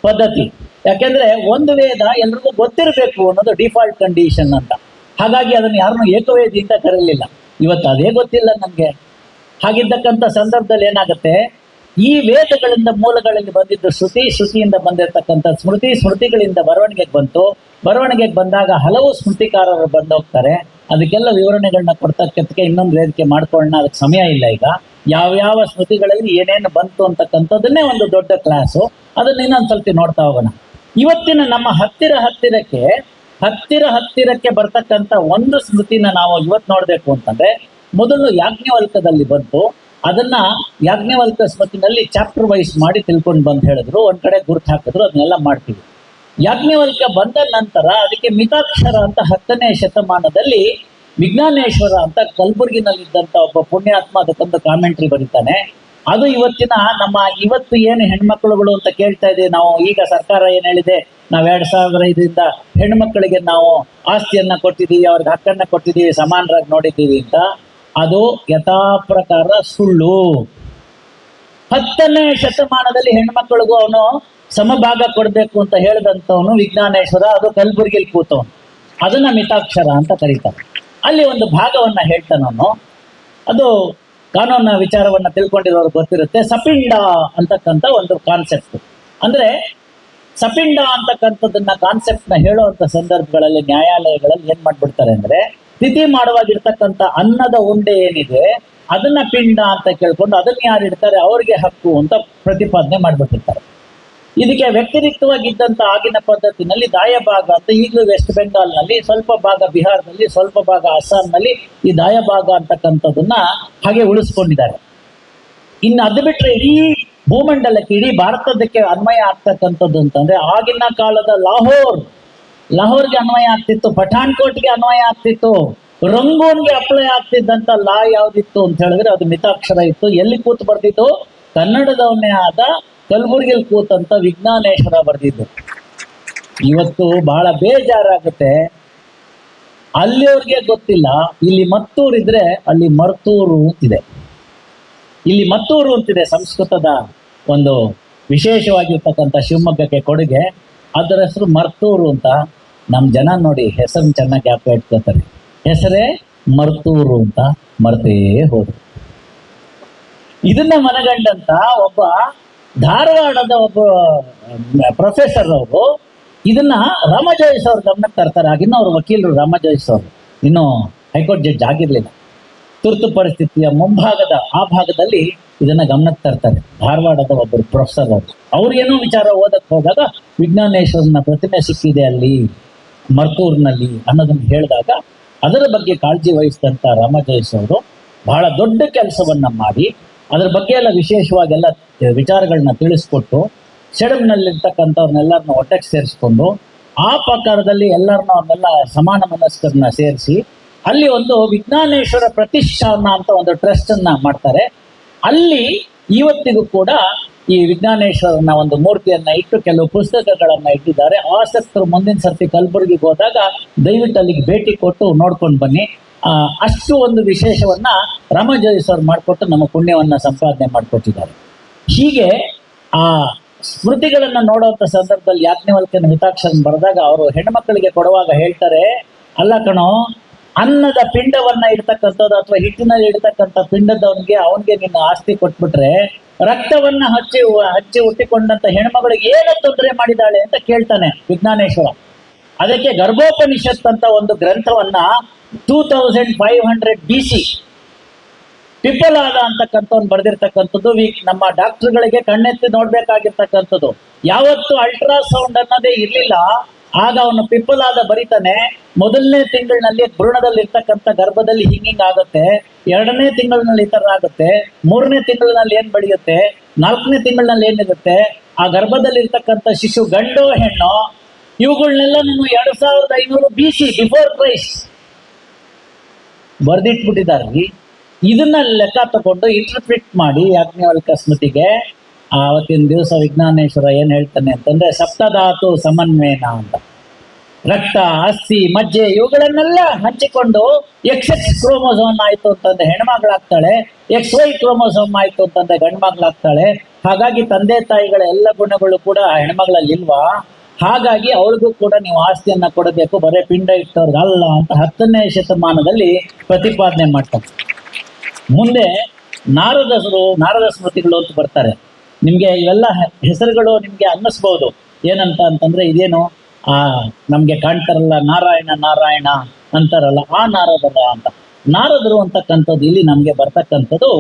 ಪದ್ಧತಿ. ಯಾಕೆಂದ್ರೆ ಒಂದು ವೇದ ಎಲ್ರಿಗೂ ಗೊತ್ತಿರಬೇಕು ಅನ್ನೋದು ಡಿಫಾಲ್ಟ್ ಕಂಡೀಷನ್ ಅಂತ. ಹಾಗಾಗಿ ಅದನ್ನು ಯಾರನ್ನೂ ಏಕವೇದಿ ಅಂತ ಕರೀಲಿಲ್ಲ. ಇವತ್ತು ಅದೇ ಗೊತ್ತಿಲ್ಲ ನಮಗೆ. ಹಾಗಿದ್ದಕ್ಕಂಥ ಸಂದರ್ಭದಲ್ಲಿ ಏನಾಗುತ್ತೆ, ಈ ವೇದಗಳಿಂದ ಮೂಲಗಳಲ್ಲಿ ಬಂದಿದ್ದು ಶ್ರುತಿ, ಶ್ರುತಿಯಿಂದ ಬಂದಿರತಕ್ಕಂಥ ಸ್ಮೃತಿ, ಸ್ಮೃತಿಗಳಿಂದ ಬರವಣಿಗೆಗೆ ಬಂತು, ಬರವಣಿಗೆಗೆ ಬಂದಾಗ ಹಲವು ಸ್ಮೃತಿಕಾರರು ಬಂದೋಗ್ತಾರೆ. ಅದಕ್ಕೆಲ್ಲ ವಿವರಣೆಗಳನ್ನ ಕೊಡ್ತಕ್ಕಂಥಕ್ಕೆ ಇನ್ನೊಂದು ವೇದಿಕೆ ಮಾಡ್ಕೊಳ್ಳೋಣ, ಅದಕ್ಕೆ ಸಮಯ ಇಲ್ಲ ಈಗ. ಯಾವ್ಯಾವ ಸ್ಮೃತಿಗಳಲ್ಲಿ ಏನೇನು ಬಂತು ಅಂತಕ್ಕಂಥದ್ದನ್ನೇ ಒಂದು ದೊಡ್ಡ ಕ್ಲಾಸು, ಅದನ್ನ ಇನ್ನೊಂದು ಸ್ವಲ್ಪ ನೋಡ್ತಾ ಹೋಗೋಣ. ಇವತ್ತಿನ ನಮ್ಮ ಹತ್ತಿರಕ್ಕೆ ಬರ್ತಕ್ಕಂಥ ಒಂದು ಸ್ಮೃತಿನ ನಾವು ಇವತ್ತು ನೋಡಬೇಕು ಅಂತಂದ್ರೆ, ಮೊದಲು ಯಾಜ್ಞವಲ್ಕದಲ್ಲಿ ಬಂತು. ಅದನ್ನ ಯಾಜ್ಞವಲ್ಕ ಸ್ಮೃತಿನಲ್ಲಿ ಚಾಪ್ಟರ್ ವೈಸ್ ಮಾಡಿ ತಿಳ್ಕೊಂಡು ಬಂದು ಹೇಳಿದ್ರು, ಒಂದ್ ಕಡೆ ಗುರುತು ಹಾಕಿದ್ರು, ಅದನ್ನೆಲ್ಲ ಮಾಡ್ತೀವಿ. ಯಾಜ್ಞವಲ್ಕ ಬಂದ ನಂತರ ಅದಕ್ಕೆ ಮಿತಾಕ್ಷರ ಅಂತ 10ನೇ ಶತಮಾನದಲ್ಲಿ ವಿಜ್ಞಾನೇಶ್ವರ ಅಂತ ಕಲಬುರ್ಗಿನಲ್ಲಿದ್ದಂಥ ಒಬ್ಬ ಪುಣ್ಯಾತ್ಮ ಅದಕ್ಕೊಂದು ಕಾಮೆಂಟ್ರಿ ಬರೀತಾನೆ. ಅದು ಇವತ್ತಿನ ನಮ್ಮ ಇವತ್ತು ಏನು ಹೆಣ್ಮಕ್ಳುಗಳು ಅಂತ ಕೇಳ್ತಾ ಇದ್ದೀವಿ ನಾವು, ಈಗ ಸರ್ಕಾರ ಏನು ಹೇಳಿದೆ, ನಾವು 2005ರಿಂದ ಹೆಣ್ಮಕ್ಳಿಗೆ ನಾವು ಆಸ್ತಿಯನ್ನ ಕೊಟ್ಟಿದ್ದೀವಿ, ಅವ್ರಿಗೆ ಹಕ್ಕನ್ನ ಕೊಟ್ಟಿದ್ದೀವಿ, ಸಮಾನರಾಗಿ ನೋಡಿದ್ದೀವಿ ಅಂತ. ಅದು ಯಥಾ ಪ್ರಕಾರ ಸುಳ್ಳು. 10ನೇ ಶತಮಾನದಲ್ಲಿ ಹೆಣ್ಮಕ್ಳಿಗೂ ಅವನು ಸಮಭಾಗ ಕೊಡಬೇಕು ಅಂತ ಹೇಳಿದಂಥವನು ವಿಜ್ಞಾನೇಶ್ವರ, ಅದು ಕಲಬುರ್ಗಿಲಿ ಕೂತವನು. ಅದನ್ನ ಮಿತಾಕ್ಷರ ಅಂತ ಕರೀತಾರೆ. ಅಲ್ಲಿ ಒಂದು ಭಾಗವನ್ನ ಹೇಳ್ತಾನವನು, ಅದು ಕಾನೂನ ವಿಚಾರವನ್ನ ತಿಳ್ಕೊಂಡಿರೋರು ಗೊತ್ತಿರುತ್ತೆ. ಸಪಿಂಡ ಅಂತಕ್ಕಂಥ ಒಂದು ಕಾನ್ಸೆಪ್ಟ್. ಅಂದ್ರೆ ಸಪಿಂಡ ಅಂತಕ್ಕಂಥದ್ದನ್ನ ಕಾನ್ಸೆಪ್ಟ್ನ ಹೇಳುವಂಥ ಸಂದರ್ಭಗಳಲ್ಲಿ ನ್ಯಾಯಾಲಯಗಳಲ್ಲಿ ಏನ್ ಮಾಡ್ಬಿಡ್ತಾರೆ ಅಂದ್ರೆ, ತಿಥಿ ಮಾಡುವಾಗಿರ್ತಕ್ಕಂಥ ಅನ್ನದ ಉಂಡೆ ಏನಿದೆ ಅದನ್ನ ಪಿಂಡ ಅಂತ ಕೇಳ್ಕೊಂಡು ಅದನ್ನ ಯಾರು ಇಡ್ತಾರೆ ಅವ್ರಿಗೆ ಹಕ್ಕು ಅಂತ ಪ್ರತಿಪಾದನೆ ಮಾಡ್ಬಿಟ್ಟಿರ್ತಾರೆ. ಇದಕ್ಕೆ ವ್ಯತಿರಿಕ್ತವಾಗಿದ್ದಂಥ ಆಗಿನ ಪದ್ಧತಿನಲ್ಲಿ ದಾಯಭಾಗ ಅಂತ ಈಗಲೂ ವೆಸ್ಟ್ ಬೆಂಗಾಲ್ನಲ್ಲಿ, ಸ್ವಲ್ಪ ಭಾಗ ಬಿಹಾರದಲ್ಲಿ, ಸ್ವಲ್ಪ ಭಾಗ ಅಸ್ಸಾಂನಲ್ಲಿ ಈ ದಾಯಭಾಗ ಅಂತಕ್ಕಂಥದ್ದನ್ನ ಹಾಗೆ ಉಳಿಸ್ಕೊಂಡಿದ್ದಾರೆ. ಇನ್ನು ಅದು ಬಿಟ್ಟರೆ ಇಡೀ ಭೂಮಂಡಲಕ್ಕೆ, ಇಡೀ ಭಾರತದಕ್ಕೆ ಅನ್ವಯ ಆಗ್ತಕ್ಕಂಥದ್ದು ಅಂತಂದ್ರೆ, ಆಗಿನ ಕಾಲದ ಲಾಹೋರ್ಗೆ ಅನ್ವಯ ಆಗ್ತಿತ್ತು, ಪಠಾಣ್ಕೋಟ್ಗೆ ಅನ್ವಯ ಆಗ್ತಿತ್ತು, ರಂಗೂನ್ಗೆ ಅಪ್ಲೈ ಆಗ್ತಿದ್ದಂಥ ಲಾ ಯಾವ್ದಿತ್ತು ಅಂತ ಹೇಳಿದ್ರೆ ಅದು ಮಿತಾಕ್ಷರ ಇತ್ತು. ಎಲ್ಲಿ ಕೂತು ಬರ್ತಿತ್ತು? ಕನ್ನಡದವನ್ನೇ ಆದ ಕಲಬುರ್ಗಿಯಲ್ಲಿ ಕೂತಂತ ವಿಜ್ಞಾನೇಶ್ವರ ಬರೆದಿದ್ದು. ಇವತ್ತು ಬಹಳ ಬೇಜಾರಾಗುತ್ತೆ, ಅಲ್ಲಿಯವ್ರಿಗೆ ಗೊತ್ತಿಲ್ಲ. ಇಲ್ಲಿ ಮತ್ತೂರು ಇದ್ರೆ ಅಲ್ಲಿ ಮರ್ತೂರು ಅಂತಿದೆ. ಇಲ್ಲಿ ಮತ್ತೂರು ಅಂತಿದೆ, ಸಂಸ್ಕೃತದ ಒಂದು ವಿಶೇಷವಾಗಿರ್ತಕ್ಕಂಥ ಶಿವಮೊಗ್ಗಕ್ಕೆ ಕೊಡುಗೆ. ಅದರ ಹೆಸರು ಮರ್ತೂರು ಅಂತ. ನಮ್ಮ ಜನ ನೋಡಿ ಹೆಸರನ್ನು ಚೆನ್ನಾಗಿ ಜ್ಞಾಪಕ ಇಟ್ಕೋತಾರೆ, ಹೆಸರೇ ಮರ್ತೂರು ಅಂತ ಮರ್ತೇ ಹೋದ್ರು. ಇದನ್ನ ಮನಗಂಡಂತ ಒಬ್ಬ ಧಾರವಾಡದ ಒಬ್ಬ ಪ್ರೊಫೆಸರ್ ಅವರು ಇದನ್ನ ರಾಮಜೋಯಿಸ್ ಅವ್ರ ಗಮನಕ್ಕೆ ತರ್ತಾರೆ. ಆಗಿನ್ನೂ ಅವ್ರ ವಕೀಲರು ರಾಮಜೋಯಿಸ್ ಅವರು, ಇನ್ನೂ ಹೈಕೋರ್ಟ್ ಜಡ್ಜ್ ಆಗಿರ್ಲಿಲ್ಲ. ತುರ್ತು ಪರಿಸ್ಥಿತಿಯ ಮುಂಭಾಗದ ಆ ಭಾಗದಲ್ಲಿ ಇದನ್ನ ಗಮನಕ್ಕೆ ತರ್ತಾರೆ ಧಾರವಾಡದ ಒಬ್ಬರು ಪ್ರೊಫೆಸರ್ ಅವರು. ಅವ್ರಿಗೇನೋ ವಿಚಾರ ಓದಕ್ಕೆ ಹೋದಾಗ ವಿಜ್ಞಾನೇಶ್ವರನ ಪ್ರತಿಮೆ ಸಿಕ್ಕಿದೆ ಅಲ್ಲಿ ಮರ್ತೂರಿನಲ್ಲಿ ಅನ್ನೋದನ್ನ ಹೇಳಿದಾಗ ಅದರ ಬಗ್ಗೆ ಕಾಳಜಿ ವಹಿಸಿದಂಥ ರಾಮಜೋಯಿಸ್ ಅವರು ಬಹಳ ದೊಡ್ಡ ಕೆಲಸವನ್ನ ಮಾಡಿ ಅದ್ರ ಬಗ್ಗೆ ಎಲ್ಲ ವಿಶೇಷವಾಗೆಲ್ಲ ವಿಚಾರಗಳನ್ನ ತಿಳಿಸ್ಕೊಟ್ಟು ಸೆಡಮ್ನಲ್ಲಿರ್ತಕ್ಕಂಥವ್ರನ್ನೆಲ್ಲರನ್ನ ಒಟ್ಟಿಗೆ ಸೇರಿಸ್ಕೊಂಡು ಆ ಪ್ರಕಾರದಲ್ಲಿ ಅವ್ರನ್ನೆಲ್ಲ ಸಮಾನ ಮನಸ್ಕರನ್ನ ಸೇರಿಸಿ ಅಲ್ಲಿ ಒಂದು ವಿಜ್ಞಾನೇಶ್ವರ ಪ್ರತಿಷ್ಠಾನ ಅಂತ ಒಂದು ಟ್ರಸ್ಟ್ ಅನ್ನ ಮಾಡ್ತಾರೆ. ಅಲ್ಲಿ ಇವತ್ತಿಗೂ ಕೂಡ ಈ ವಿಜ್ಞಾನೇಶ್ವರನ ಒಂದು ಮೂರ್ತಿಯನ್ನ ಇಟ್ಟು ಕೆಲವು ಪುಸ್ತಕಗಳನ್ನ ಇಟ್ಟಿದ್ದಾರೆ. ಆಸಕ್ತರು ಮುಂದಿನ ಸರ್ತಿ ಕಲಬುರ್ಗಿಗೆ ಹೋದಾಗ ದಯವಿಟ್ಟು ಅಲ್ಲಿಗೆ ಭೇಟಿ ಕೊಟ್ಟು ನೋಡ್ಕೊಂಡು ಬನ್ನಿ. ಅಷ್ಟು ಒಂದು ವಿಶೇಷವನ್ನ ರಾಮಜೋಯಿಸ್ ಅವ್ರು ಮಾಡಿಕೊಟ್ಟು ನಮ್ಮ ಪುಣ್ಯವನ್ನ ಸಂಪಾದನೆ ಮಾಡಿಕೊಟ್ಟಿದ್ದಾರೆ. ಹೀಗೆ ಆ ಸ್ಮೃತಿಗಳನ್ನ ನೋಡುವಂತ ಸಂದರ್ಭದಲ್ಲಿ ಯಾಜ್ಞವಲ್ಕ್ಯನ ಹಿತಾಕ್ಷರ ಬರೆದಾಗ ಅವರು ಹೆಣ್ಮಕ್ಳಿಗೆ ಕೊಡುವಾಗ ಹೇಳ್ತಾರೆ, ಅಲ್ಲ ಕಣೋ, ಅನ್ನದ ಪಿಂಡವನ್ನ ಇಡ್ತಕ್ಕಂಥದ್ದು ಅಥವಾ ಹಿಟ್ಟಿನಲ್ಲಿ ಇಡ್ತಕ್ಕಂಥ ಪಿಂಡದವನಿಗೆ ಅವನಿಗೆ ನಿನ್ನ ಆಸ್ತಿ ಕೊಟ್ಬಿಟ್ರೆ ರಕ್ತವನ್ನ ಹಚ್ಚಿ ಹುಟ್ಟಿಕೊಂಡಂತ ಹೆಣ್ಮಗಳಿಗೆ ಏನು ತೊಂದರೆ ಮಾಡಿದಾಳೆ ಅಂತ ಕೇಳ್ತಾನೆ ವಿಜ್ಞಾನೇಶ್ವರ. ಅದಕ್ಕೆ ಗರ್ಭೋಪನಿಷತ್ ಅಂತ ಒಂದು ಗ್ರಂಥವನ್ನ 2500 BC ಪಿಪ್ಪಲಾದ ಅಂತಕ್ಕಂಥವ್ನು ಬರೆದಿರ್ತಕ್ಕಂಥದ್ದು. ನಮ್ಮ ಡಾಕ್ಟರ್ಗಳಿಗೆ ಕಣ್ಣೆತ್ತಿ ನೋಡ್ಬೇಕಾಗಿರ್ತಕ್ಕಂಥದ್ದು. ಯಾವತ್ತು ಅಲ್ಟ್ರಾಸೌಂಡ್ ಅನ್ನೋದೇ ಇರ್ಲಿಲ್ಲ, ಆಗ ಅವನು ಪಿಪ್ಪಲಾದ ಬರೀತಾನೆ, ಮೊದಲನೇ ತಿಂಗಳಿನಲ್ಲಿ ಭ್ರೂಣದಲ್ಲಿ ಇರ್ತಕ್ಕಂಥ ಗರ್ಭದಲ್ಲಿ ಹಿಂಗಿಂಗ್ ಆಗುತ್ತೆ, 2ನೇ ತಿಂಗಳಿನಲ್ಲಿ ಈ ತರ ಆಗುತ್ತೆ, 3ನೇ ತಿಂಗಳಿನಲ್ಲಿ ಏನ್ ಬೆಳೆಯುತ್ತೆ, 4ನೇ ತಿಂಗಳಿನಲ್ಲಿ ಏನಿರುತ್ತೆ, ಆ ಗರ್ಭದಲ್ಲಿ ಇರ್ತಕ್ಕಂಥ ಶಿಶು ಗಂಡೋ ಹೆಣ್ಣೋ, ಇವುಗಳನ್ನೆಲ್ಲ ನಾನು 2500 BC ಬಿಫೋರ್ ಕ್ರೈಸ್ಟ್ ಬರ್ದಿಟ್ಬಿಟ್ಟಿದ್ದಾರೆ. ಇದನ್ನ ಲೆಕ್ಕ ತಗೊಂಡು ಇಂಟರ್ಪ್ರಿಟ್ ಮಾಡಿ ಯಾಜ್ಞವಲ್ಕ್ಯ ಸ್ಮೃತಿಗೆ ಆವತ್ತಿನ ದಿವಸ ವಿಜ್ಞಾನೇಶ್ವರ ಏನ್ ಹೇಳ್ತಾನೆ ಅಂತಂದ್ರೆ, ಸಪ್ತಧಾತು ಸಮನ್ವಯನ ಅಂತ. ರಕ್ತ, ಅಸ್ಥಿ, ಮಜ್ಜೆ ಇವುಗಳನ್ನೆಲ್ಲ ಹಂಚಿಕೊಂಡು XX ಕ್ರೋಮೋಸೋಮ್ ಆಯ್ತು ಅಂತಂದ್ರೆ ಹೆಣ್ಮಗಳಾಗ್ತಾಳೆ, XY ಕ್ರೋಮೋಸೋಮ್ ಆಯ್ತು ಅಂತಂದ್ರೆ ಗಂಡ್ಮಗಳಾಗ್ತಾಳೆ. ಹಾಗಾಗಿ ತಂದೆ ತಾಯಿಗಳ ಎಲ್ಲ ಗುಣಗಳು ಕೂಡ ಹೆಣ್ಮಗಳಲ್ಲಿ ಇಲ್ವಾ, ಹಾಗಾಗಿ ಅವಳಿಗೂ ಕೂಡ ನೀವು ಆಸ್ತಿಯನ್ನ ಕೊಡಬೇಕು, ಬರೇ ಪಿಂಡ ಇಟ್ಟವ್ರಿಗೆ ಅಲ್ಲ ಅಂತ 10ನೇ ಶತಮಾನದಲ್ಲಿ ಪ್ರತಿಪಾದನೆ ಮಾಡ್ತಾರೆ. ಮುಂದೆ ನಾರದ ಸ್ಮೃತಿಗಳು ಅಂತ ಬರ್ತಾರೆ. ನಿಮ್ಗೆ ಇವೆಲ್ಲ ಹೆಸರುಗಳು ನಿಮ್ಗೆ ಅನ್ನಿಸ್ಬಹುದು, ಏನಂತ ಅಂತಂದ್ರೆ ಇದೇನು ನಮ್ಗೆ ಕಾಣ್ತಾರಲ್ಲ ನಾರಾಯಣ ನಾರಾಯಣ ಅಂತಾರಲ್ಲ, ಆ ನಾರದರ ಅಂತ. ನಾರದರು ಅಂತಕ್ಕಂಥದ್ದು ಇಲ್ಲಿ ನಮ್ಗೆ ಬರ್ತಕ್ಕಂಥದ್ದು,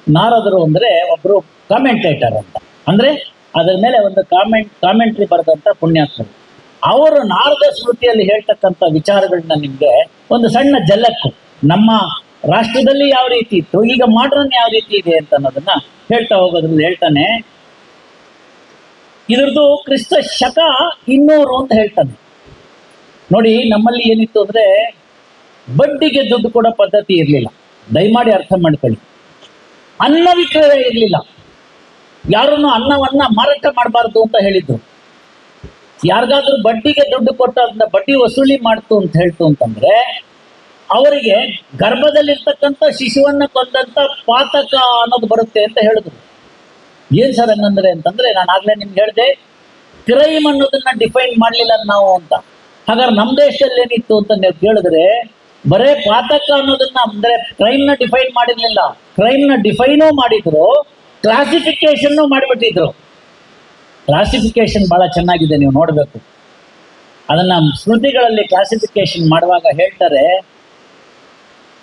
ನಾರದರು ಅಂದ್ರೆ ಒಬ್ರು ಕಾಮೆಂಟೇಟರ್ ಅಂತ, ಅಂದ್ರೆ ಅದರ ಮೇಲೆ ಒಂದು ಕಾಮೆಂಟ್ರಿ ಬರೆದಂತ ಪುಣ್ಯಾತ್ಮರು. ಅವರು ನಾರದ ಸ್ಮೃತಿಯಲ್ಲಿ ಹೇಳ್ತಕ್ಕಂಥ ವಿಚಾರಗಳನ್ನ ನಿಮ್ಗೆ ಒಂದು ಸಣ್ಣ ಜಲಕ್ಕು, ನಮ್ಮ ರಾಷ್ಟ್ರದಲ್ಲಿ ಯಾವ ರೀತಿ ಇತ್ತು, ಈಗ ಮಾಡ್ರನ್ ಯಾವ ರೀತಿ ಇದೆ ಅಂತ ಅನ್ನೋದನ್ನ ಹೇಳ್ತಾ ಹೋಗೋದ್ರಲ್ಲಿ ಹೇಳ್ತಾನೆ. ಇದ್ರದ್ದು ಕ್ರಿಸ್ತ ಶಕ 200 ಅಂತ ಹೇಳ್ತಾನೆ. ನೋಡಿ, ನಮ್ಮಲ್ಲಿ ಏನಿತ್ತು ಅಂದ್ರೆ ಬಡ್ಡಿಗೆ ದುಡ್ಡು ಕೊಡೋ ಪದ್ಧತಿ ಇರಲಿಲ್ಲ, ದಯಮಾಡಿ ಅರ್ಥ ಮಾಡ್ಕೊಳ್ಳಿ. ಅನ್ನ ವಿಕ್ರಯ ಇರಲಿಲ್ಲ, ಯಾರನ್ನು ಅನ್ನವನ್ನ ಮಾರಾಟ ಮಾಡಬಾರ್ದು ಅಂತ ಹೇಳಿದ್ರು. ಯಾರಿಗಾದ್ರೂ ಬಡ್ಡಿಗೆ ದುಡ್ಡು ಕೊಟ್ಟ ಅದನ್ನ ಬಡ್ಡಿ ವಸೂಲಿ ಮಾಡ್ತು ಅಂತ ಹೇಳ್ತು ಅಂತಂದ್ರೆ ಅವರಿಗೆ ಗರ್ಭದಲ್ಲಿರ್ತಕ್ಕಂಥ ಶಿಶುವನ್ನ ಕೊಂದಂತ ಪಾತಕ ಅನ್ನೋದು ಬರುತ್ತೆ ಅಂತ ಹೇಳಿದ್ರು. ಏನ್ ಸರ್ ಹಂಗಂದ್ರೆ ಅಂತಂದ್ರೆ, ನಾನು ಆಗ್ಲೇ ನಿಮ್ಗೆ ಹೇಳಿದೆ, ಕ್ರೈಮ್ ಅನ್ನೋದನ್ನ ಡಿಫೈನ್ ಮಾಡ್ಲಿಲ್ಲ ನಾವು ಅಂತ. ಹಾಗಾದ್ರೆ ನಮ್ಮ ದೇಶದಲ್ಲಿ ಏನಿತ್ತು ಅಂತ ನೀವು ಕೇಳಿದ್ರೆ, ಬರೇ ಪಾತಕ ಅನ್ನೋದನ್ನ ಅಂದ್ರೆ ಕ್ರೈಮ್ ನ ಡಿಫೈನ್ ಮಾಡಿರ್ಲಿಲ್ಲ, ಕ್ರೈಮ್ ನ ಡಿಫೈನೂ ಮಾಡಿದ್ರು, ಕ್ಲಾಸಿಫಿಕೇಶನ್ ಮಾಡಿಬಿಟ್ಟಿದ್ರು. ಕ್ಲಾಸಿಫಿಕೇಶನ್ ಬಹಳ ಚೆನ್ನಾಗಿದೆ, ನೀವು ನೋಡ್ಬೇಕು ಅದನ್ನ. ಸ್ಮೃತಿಗಳಲ್ಲಿ ಕ್ಲಾಸಿಫಿಕೇಶನ್ ಮಾಡುವಾಗ ಹೇಳ್ತಾರೆ,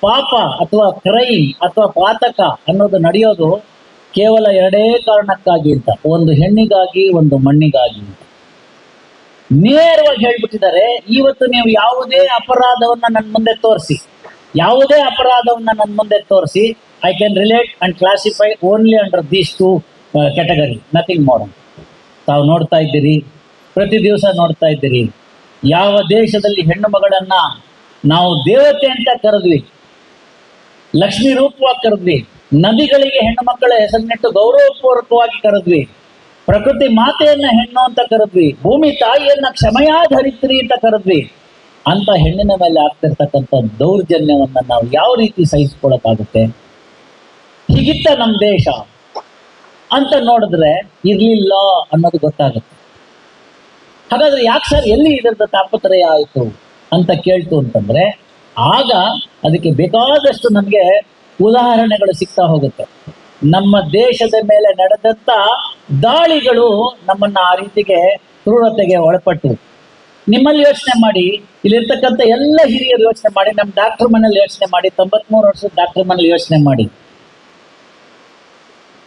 ಪಾಪ ಅಥವಾ ಕ್ರೈಮ್ ಅಥವಾ ಪಾತಕ ಅನ್ನೋದು ನಡೆಯೋದು ಕೇವಲ 2 ಕಾರಣಕ್ಕಾಗಿ ಅಂತ, ಒಂದು ಹೆಣ್ಣಿಗಾಗಿ, ಒಂದು ಮಣ್ಣಿಗಾಗಿ ಅಂತ ನೇರವಾಗಿ ಹೇಳ್ಬಿಟ್ಟಿದ್ದಾರೆ. ಇವತ್ತು ನೀವು ಯಾವುದೇ ಅಪರಾಧವನ್ನ ನನ್ನ ಮುಂದೆ ತೋರಿಸಿ, ಯಾವುದೇ ಅಪರಾಧವನ್ನ ನನ್ನ ಮುಂದೆ ತೋರಿಸಿ, I can relate and classify only under these 2 category, nothing more. ತಾವು ನೋಡ್ತಾ ಇದ್ದೀರಿ, ಪ್ರತಿ ದಿವಸ ನೋಡ್ತಾ ಇದ್ದೀರಿ, ಯಾವ ದೇಶದಲ್ಲಿ ಹೆಣ್ಣು ಮಗಳನ್ನ ನಾವು ದೇವತೆ ಅಂತ ಕರೆದ್ವಿ, ಲಕ್ಷ್ಮೀ ರೂಪವಾಗಿ ಕರೆದ್ವಿ, ನದಿಗಳಿಗೆ ಹೆಣ್ಣು ಮಕ್ಕಳ ಹೆಸರಿನಿಟ್ಟು ಗೌರವಪೂರ್ವಕವಾಗಿ ಕರೆದ್ವಿ, ಪ್ರಕೃತಿ ಮಾತೆಯನ್ನ ಹೆಣ್ಣು ಅಂತ ಕರೆದ್ವಿ, ಭೂಮಿ ತಾಯಿಯನ್ನ ಕ್ಷಮಯಾಧರಿತ್ರಿ ಅಂತ ಕರೆದ್ವಿ. ಅಂತ ಹೆಣ್ಣಿನ ಮೇಲೆ ಆಗ್ತಿರ್ತಕ್ಕಂಥ ದೌರ್ಜನ್ಯವನ್ನ ನಾವು ಯಾವ ರೀತಿ ಸಹಿಸ್ಕೊಳಕ್ಕಾಗುತ್ತೆ? ಹೀಗಿತ್ತ ನಮ್ಮ ದೇಶ ಅಂತ ನೋಡಿದ್ರೆ ಇರ್ಲಿಲ್ಲ ಅನ್ನೋದು ಗೊತ್ತಾಗುತ್ತೆ. ಹಾಗಾದ್ರೆ ಯಾಕೆ ಸರ್ ಎಲ್ಲಿ ಇದರದ ತಾಪತ್ರಯ ಆಯಿತು ಅಂತ ಕೇಳ್ತು ಅಂತಂದ್ರೆ, ಆಗ ಅದಕ್ಕೆ ಬೇಕಾದಷ್ಟು ನಮಗೆ ಉದಾಹರಣೆಗಳು ಸಿಗ್ತಾ ಹೋಗುತ್ತೆ. ನಮ್ಮ ದೇಶದ ಮೇಲೆ ನಡೆದಂತ ದಾಳಿಗಳು ನಮ್ಮನ್ನ ಆ ರೀತಿಗೆ ಕ್ರೂರತೆಗೆ ಒಳಪಟ್ಟು. ನಿಮ್ಮಲ್ಲಿ ಯೋಚನೆ ಮಾಡಿ, ಇಲ್ಲಿರ್ತಕ್ಕಂಥ ಎಲ್ಲ ಹಿರಿಯರು ಯೋಚನೆ ಮಾಡಿ, ನಮ್ಮ ಡಾಕ್ಟರ್ ಮನೇಲಿ ಯೋಚನೆ ಮಾಡಿ, 93 ವರ್ಷದ ಡಾಕ್ಟರ್ ಮನೇಲಿ ಯೋಚನೆ ಮಾಡಿ,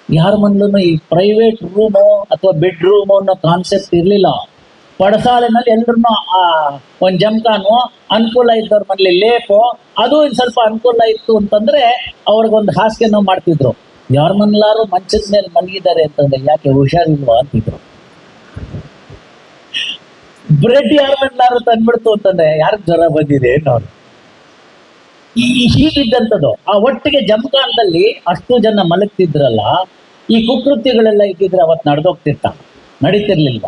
ಯಾರ ಮನೇಲೂ ಈ ಪ್ರೈವೇಟ್ ರೂಮು ಅಥವಾ ಬೆಡ್ರೂಮು ಅನ್ನೋ ಕಾನ್ಸೆಪ್ಟ್ ಇರಲಿಲ್ಲ. ಪಡಸಾಲಿನಲ್ಲಿ ಎಲ್ಲರನ್ನು ಒಂದು ಜಮಖಾನು, ಅನುಕೂಲ ಇದ್ದವ್ರ ಮನೇಲಿ ಲೇಪೋ, ಅದು ಇನ್ನು ಸ್ವಲ್ಪ ಅನುಕೂಲ ಇತ್ತು ಅಂತಂದ್ರೆ ಅವ್ರಿಗೊಂದು ಹಾಸಿಗೆನೋ ಮಾಡ್ತಿದ್ರು. ಯಾರ ಮನೇಲಾರು ಮಂಚದ ಮೇಲೆ ಮಲಗಿದ್ದಾರೆ ಅಂತಂದ್ರೆ ಯಾಕೆ ಹುಷಾರಿಲ್ವಾ ಅಂತಿದ್ರು. ಬ್ರೆಡ್ ಯಾರ ಮನೇಲಾರು ತಂದ್ಬಿಡ್ತು ಅಂತಂದ್ರೆ ಯಾರಿಗೆ ಜ್ವರ ಬಂದಿದೆ ನೋಡಿ. ಹೀಗಿದ್ದಂಥದ್ದು ಆ ಒಟ್ಟಿಗೆ ಜಮಖಾನದಲ್ಲಿ ಅಷ್ಟು ಜನ ಮಲಗ್ತಿದ್ರಲ್ಲ, ಈ ಕುಕೃತ್ಯಗಳೆಲ್ಲ ಇದ್ದಿದ್ರೆ ಅವತ್ತು ನಡೆದೋಗ್ತಿರ್ತ, ನಡೀತಿರ್ಲಿಲ್ವ?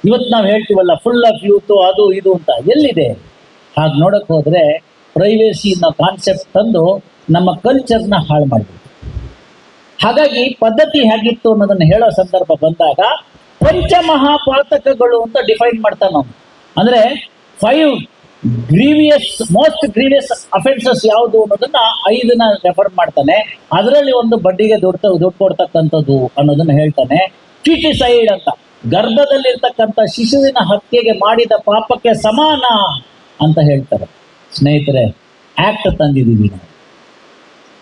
ಇವತ್ತು ನಾವು ಹೇಳ್ತೀವಲ್ಲ ಫುಲ್ ಆಫ್ ಯೂತು ಅದು ಇದು ಅಂತ, ಎಲ್ಲಿದೆ? ಹಾಗೆ ನೋಡಕ್ ಹೋದ್ರೆ ಪ್ರೈವೇಸಿ ಅನ್ನೋ ಕಾನ್ಸೆಪ್ಟ್ ತಂದು ನಮ್ಮ ಕಲ್ಚರ್ನ ಹಾಳು ಮಾಡ್ಬಿಟ್ಟು. ಹಾಗಾಗಿ ಪದ್ಧತಿ ಹೇಗಿತ್ತು ಅನ್ನೋದನ್ನ ಹೇಳೋ ಸಂದರ್ಭ ಬಂದಾಗ ಪಂಚಮಹಾಪಾತಕಗಳು ಅಂತ ಡಿಫೈನ್ ಮಾಡ್ತಾನೆ ನಾವು. ಅಂದ್ರೆ 5 ಮೋಸ್ಟ್ ಗ್ರೀವಿಯಸ್ ಅಫೆನ್ಸಸ್ ಯಾವುದು ಅನ್ನೋದನ್ನ 5ನ ರೆಫರ್ ಮಾಡ್ತಾನೆ. ಅದರಲ್ಲಿ ಒಂದು ಬಡ್ಡಿಗೆ ದುಡ್ಡು ಕೊಡ್ತಕ್ಕಂಥದ್ದು ಅನ್ನೋದನ್ನ ಹೇಳ್ತಾನೆ. ಫಿಟಿಸೈಡ್ ಅಂತ, ಗರ್ಭದಲ್ಲಿರ್ತಕ್ಕಂಥ ಶಿಶುವಿನ ಹತ್ಯೆಗೆ ಮಾಡಿದ ಪಾಪಕ್ಕೆ ಸಮಾನ ಅಂತ ಹೇಳ್ತಾರೆ. ಸ್ನೇಹಿತರೆ, ಆಕ್ಟ್ ತಂದಿದ್ದೀವಿ ನಾವು,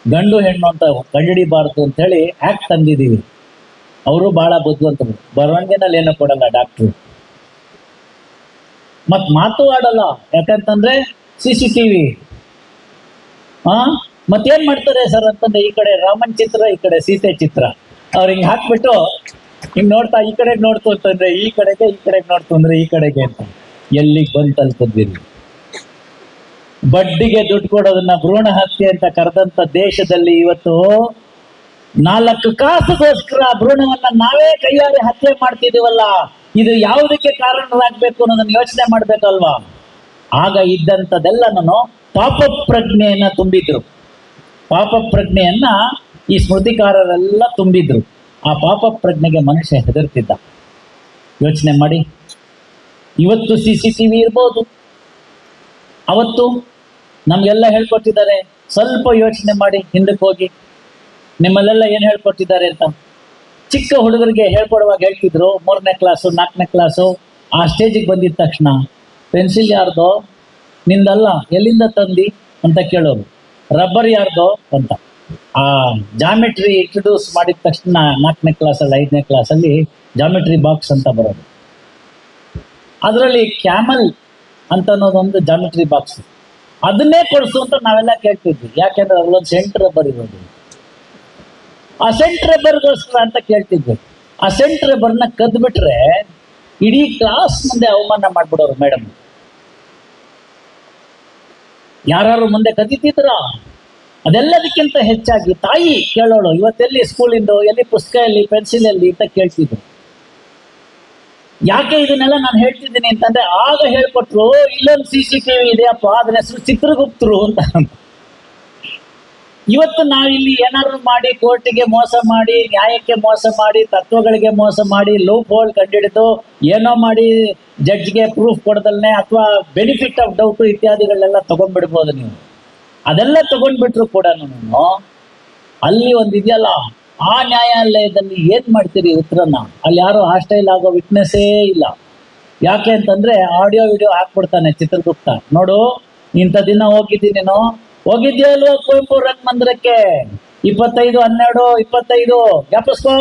ಗಂಡು ಹೆಣ್ಣು ಅಂತ ಕಂಡುಹಿಡಿಬಾರ್ದು ಅಂತ ಹೇಳಿ ಆಕ್ಟ್ ತಂದಿದ್ದೀವಿ. ಅವರು ಬಹಳ ಬುದ್ಧಿವಂತರು, ಬರವಣಿಗೆನಲ್ಲಿ ಏನೋ ಕೊಡಲ್ಲ ಡಾಕ್ಟ್ರು, ಮತ್ ಮಾತು ಆಡಲ್ಲ. ಯಾಕಂತಂದ್ರೆ CCTV. ಮತ್ತೇನ್ ಮಾಡ್ತಾರೆ ಸರ್ ಅಂತಂದ್ರೆ, ಈ ಕಡೆ ರಾಮನ್ ಚಿತ್ರ, ಈ ಕಡೆ ಸೀತೆ ಚಿತ್ರ, ಅವ್ರು ಹಿಂಗ್ ಹಾಕ್ಬಿಟ್ಟು ಹಿಂಗ್ ನೋಡ್ತಾ ಈ ಕಡೆಗೆ ನೋಡ್ತು ಅಂತಂದ್ರೆ ಈ ಕಡೆಗೆ, ಈ ಕಡೆಗೆ ನೋಡ್ತು ಅಂದ್ರೆ ಈ ಕಡೆಗೆ ಅಂತ. ಎಲ್ಲಿಗೆ ಬಂದು ತಲುಪಿದ್ವಿ? ಬಡ್ಡಿಗೆ ದುಡ್ಡು ಕೊಡೋದನ್ನ ಭ್ರೂಣ ಹತ್ಯೆ ಅಂತ ಕರೆದಂತ ದೇಶದಲ್ಲಿ ಇವತ್ತು 4 ಕಾಸುಗೋಸ್ಕರ ಭ್ರೂಣವನ್ನ ನಾವೇ ಕೈಯಾರೆ ಹತ್ಯೆ ಮಾಡ್ತಿದೀವಲ್ಲ, ಇದು ಯಾವುದಕ್ಕೆ ಕಾರಣರಾಗಬೇಕು ಅನ್ನೋದನ್ನ ಯೋಚನೆ ಮಾಡ್ಬೇಕಲ್ವಾ? ಆಗ ಇದ್ದಂಥದ್ದೆಲ್ಲನೂ ಪಾಪ ಪ್ರಜ್ಞೆಯನ್ನ ತುಂಬಿದ್ರು. ಪಾಪ ಪ್ರಜ್ಞೆಯನ್ನ ಈ ಸ್ಮೃತಿಕಾರರೆಲ್ಲ ತುಂಬಿದ್ರು. ಆ ಪಾಪ ಪ್ರಜ್ಞೆಗೆ ಮನುಷ್ಯ ಹೆದರ್ತಿದ್ದ. ಯೋಚನೆ ಮಾಡಿ, ಇವತ್ತು CCTV ಇರ್ಬೋದು, ಅವತ್ತು ನಮ್ಗೆಲ್ಲ ಹೇಳ್ಕೊಟ್ಟಿದ್ದಾರೆ. ಸ್ವಲ್ಪ ಯೋಚನೆ ಮಾಡಿ, ಹಿಂದಕ್ಕೆ ಹೋಗಿ ನಿಮ್ಮಲ್ಲೆಲ್ಲ ಏನು ಹೇಳ್ಕೊಟ್ಟಿದ್ದಾರೆ ಅಂತ. ಚಿಕ್ಕ ಹುಡುಗರಿಗೆ ಹೇಳ್ಕೊಡುವಾಗ ಹೇಳ್ತಿದ್ರು, 3ನೇ ಕ್ಲಾಸು 4ನೇ ಕ್ಲಾಸು ಆ ಸ್ಟೇಜಿಗೆ ಬಂದಿದ ತಕ್ಷಣ ಪೆನ್ಸಿಲ್ ಯಾರ್ದೋ, ನಿಂದಲ್ಲ, ಎಲ್ಲಿಂದ ತಂದಿ ಅಂತ ಕೇಳೋರು. ರಬ್ಬರ್ ಯಾರ್ದೋ ಅಂತ. ಆ ಜಾಮೆಟ್ರಿ ಇಂಟ್ರೊಡ್ಯೂಸ್ ಮಾಡಿದ ತಕ್ಷಣ 4ನೇ ಕ್ಲಾಸಲ್ಲಿ 5ನೇ ಕ್ಲಾಸಲ್ಲಿ ಜಾಮೆಟ್ರಿ ಬಾಕ್ಸ್ ಅಂತ ಬರೋದು. ಅದರಲ್ಲಿ ಕ್ಯಾಮಲ್ ಅಂತ ಅನ್ನೋದೊಂದು ಜಾಮೆಟ್ರಿ ಬಾಕ್ಸ್, ಅದನ್ನೇ ಕೊಡಿಸು ಅಂತ ನಾವೆಲ್ಲ ಕೇಳ್ತಿದ್ವಿ. ಯಾಕೆಂದ್ರೆ ಅಲ್ಲೊಂದು ಸೆಂಟ್ ರಬ್ಬರ್ ಇರೋದು, ಆ ಸೆಂಟ್ ರಬ್ಬರ್ಗೋಸ್ಕರ ಅಂತ ಕೇಳ್ತಿದ್ವಿ. ಆ ಸೆಂಟ್ ರಬ್ಬರ್ನ ಕದ್ಬಿಟ್ರೆ ಇಡೀ ಕ್ಲಾಸ್ ಮುಂದೆ ಅವಮಾನ ಮಾಡ್ಬಿಡೋರು ಮೇಡಮ್. ಯಾರು ಮುಂದೆ ಕದೀತಿದ್ರ? ಅದೆಲ್ಲದಕ್ಕಿಂತ ಹೆಚ್ಚಾಗಿ ತಾಯಿ ಕೇಳೋಳು, ಇವತ್ತೆಲ್ಲಿ ಸ್ಕೂಲಿಂದು, ಎಲ್ಲಿ ಪುಸ್ತಕ, ಎಲ್ಲಿ ಪೆನ್ಸಿಲ್, ಎಲ್ಲಿ ಅಂತ ಕೇಳ್ತಿದ್ರು. ಯಾಕೆ ಇದನ್ನೆಲ್ಲ ನಾನು ಹೇಳ್ತಿದ್ದೀನಿ ಅಂತಂದ್ರೆ, ಆಗ ಹೇಳ್ಕೊಟ್ರು ಇಲ್ಲೊಂದು CCTV ಇದೆಯಪ್ಪ, ಅದನ್ನ ಹೆಸರು ಚಿತ್ರಗುಪ್ತರು ಅಂತ. ಇವತ್ತು ನಾವಿಲ್ಲಿ ಏನಾದ್ರು ಮಾಡಿ ಕೋರ್ಟಿಗೆ ಮೋಸ ಮಾಡಿ, ನ್ಯಾಯಕ್ಕೆ ಮೋಸ ಮಾಡಿ, ತತ್ವಗಳಿಗೆ ಮೋಸ ಮಾಡಿ, ಲೂಪ್ ಹೋಲ್ ಕಂಡಿಡಿದು ಏನೋ ಮಾಡಿ ಜಡ್ಜ್ಗೆ ಪ್ರೂಫ್ ಕೊಡದಲ್ನೇ ಅಥವಾ ಬೆನಿಫಿಟ್ ಆಫ್ ಡೌಟ್ ಇತ್ಯಾದಿಗಳನ್ನೆಲ್ಲ ತಗೊಂಡ್ಬಿಡ್ಬೋದು ನೀವು. ಅದೆಲ್ಲ ತಗೊಂಡ್ಬಿಟ್ರು ಕೂಡ ಅಲ್ಲಿ ಒಂದು ಇದೆಯಲ್ಲ, ಆ ನ್ಯಾಯಾಲಯದಲ್ಲಿ ಏನ್ ಮಾಡ್ತೀರಿ ಉತ್ತರನ? ಅಲ್ಲಿ ಯಾರು ಹಾಸ್ಟೈಲ್ ಆಗೋ ವಿಟ್ನೆಸ್ಸೇ ಇಲ್ಲ. ಯಾಕೆ ಅಂತಂದ್ರೆ ಆಡಿಯೋ ವಿಡಿಯೋ ಹಾಕ್ಬಿಡ್ತಾನೆ ಚಿತ್ರಗುಪ್ತ. ನೋಡು, ಇಂಥ ದಿನ ಹೋಗಿದ್ದೀನೇನೋ, ಹೋಗಿದ್ಯಾ ಅಲ್ವಾ ಕುವೆಂಪು ರಂಗಮಂದಿರಕ್ಕೆ, 25/12/25 ಜ್ಞಾಪಿಸ್ಕೋ,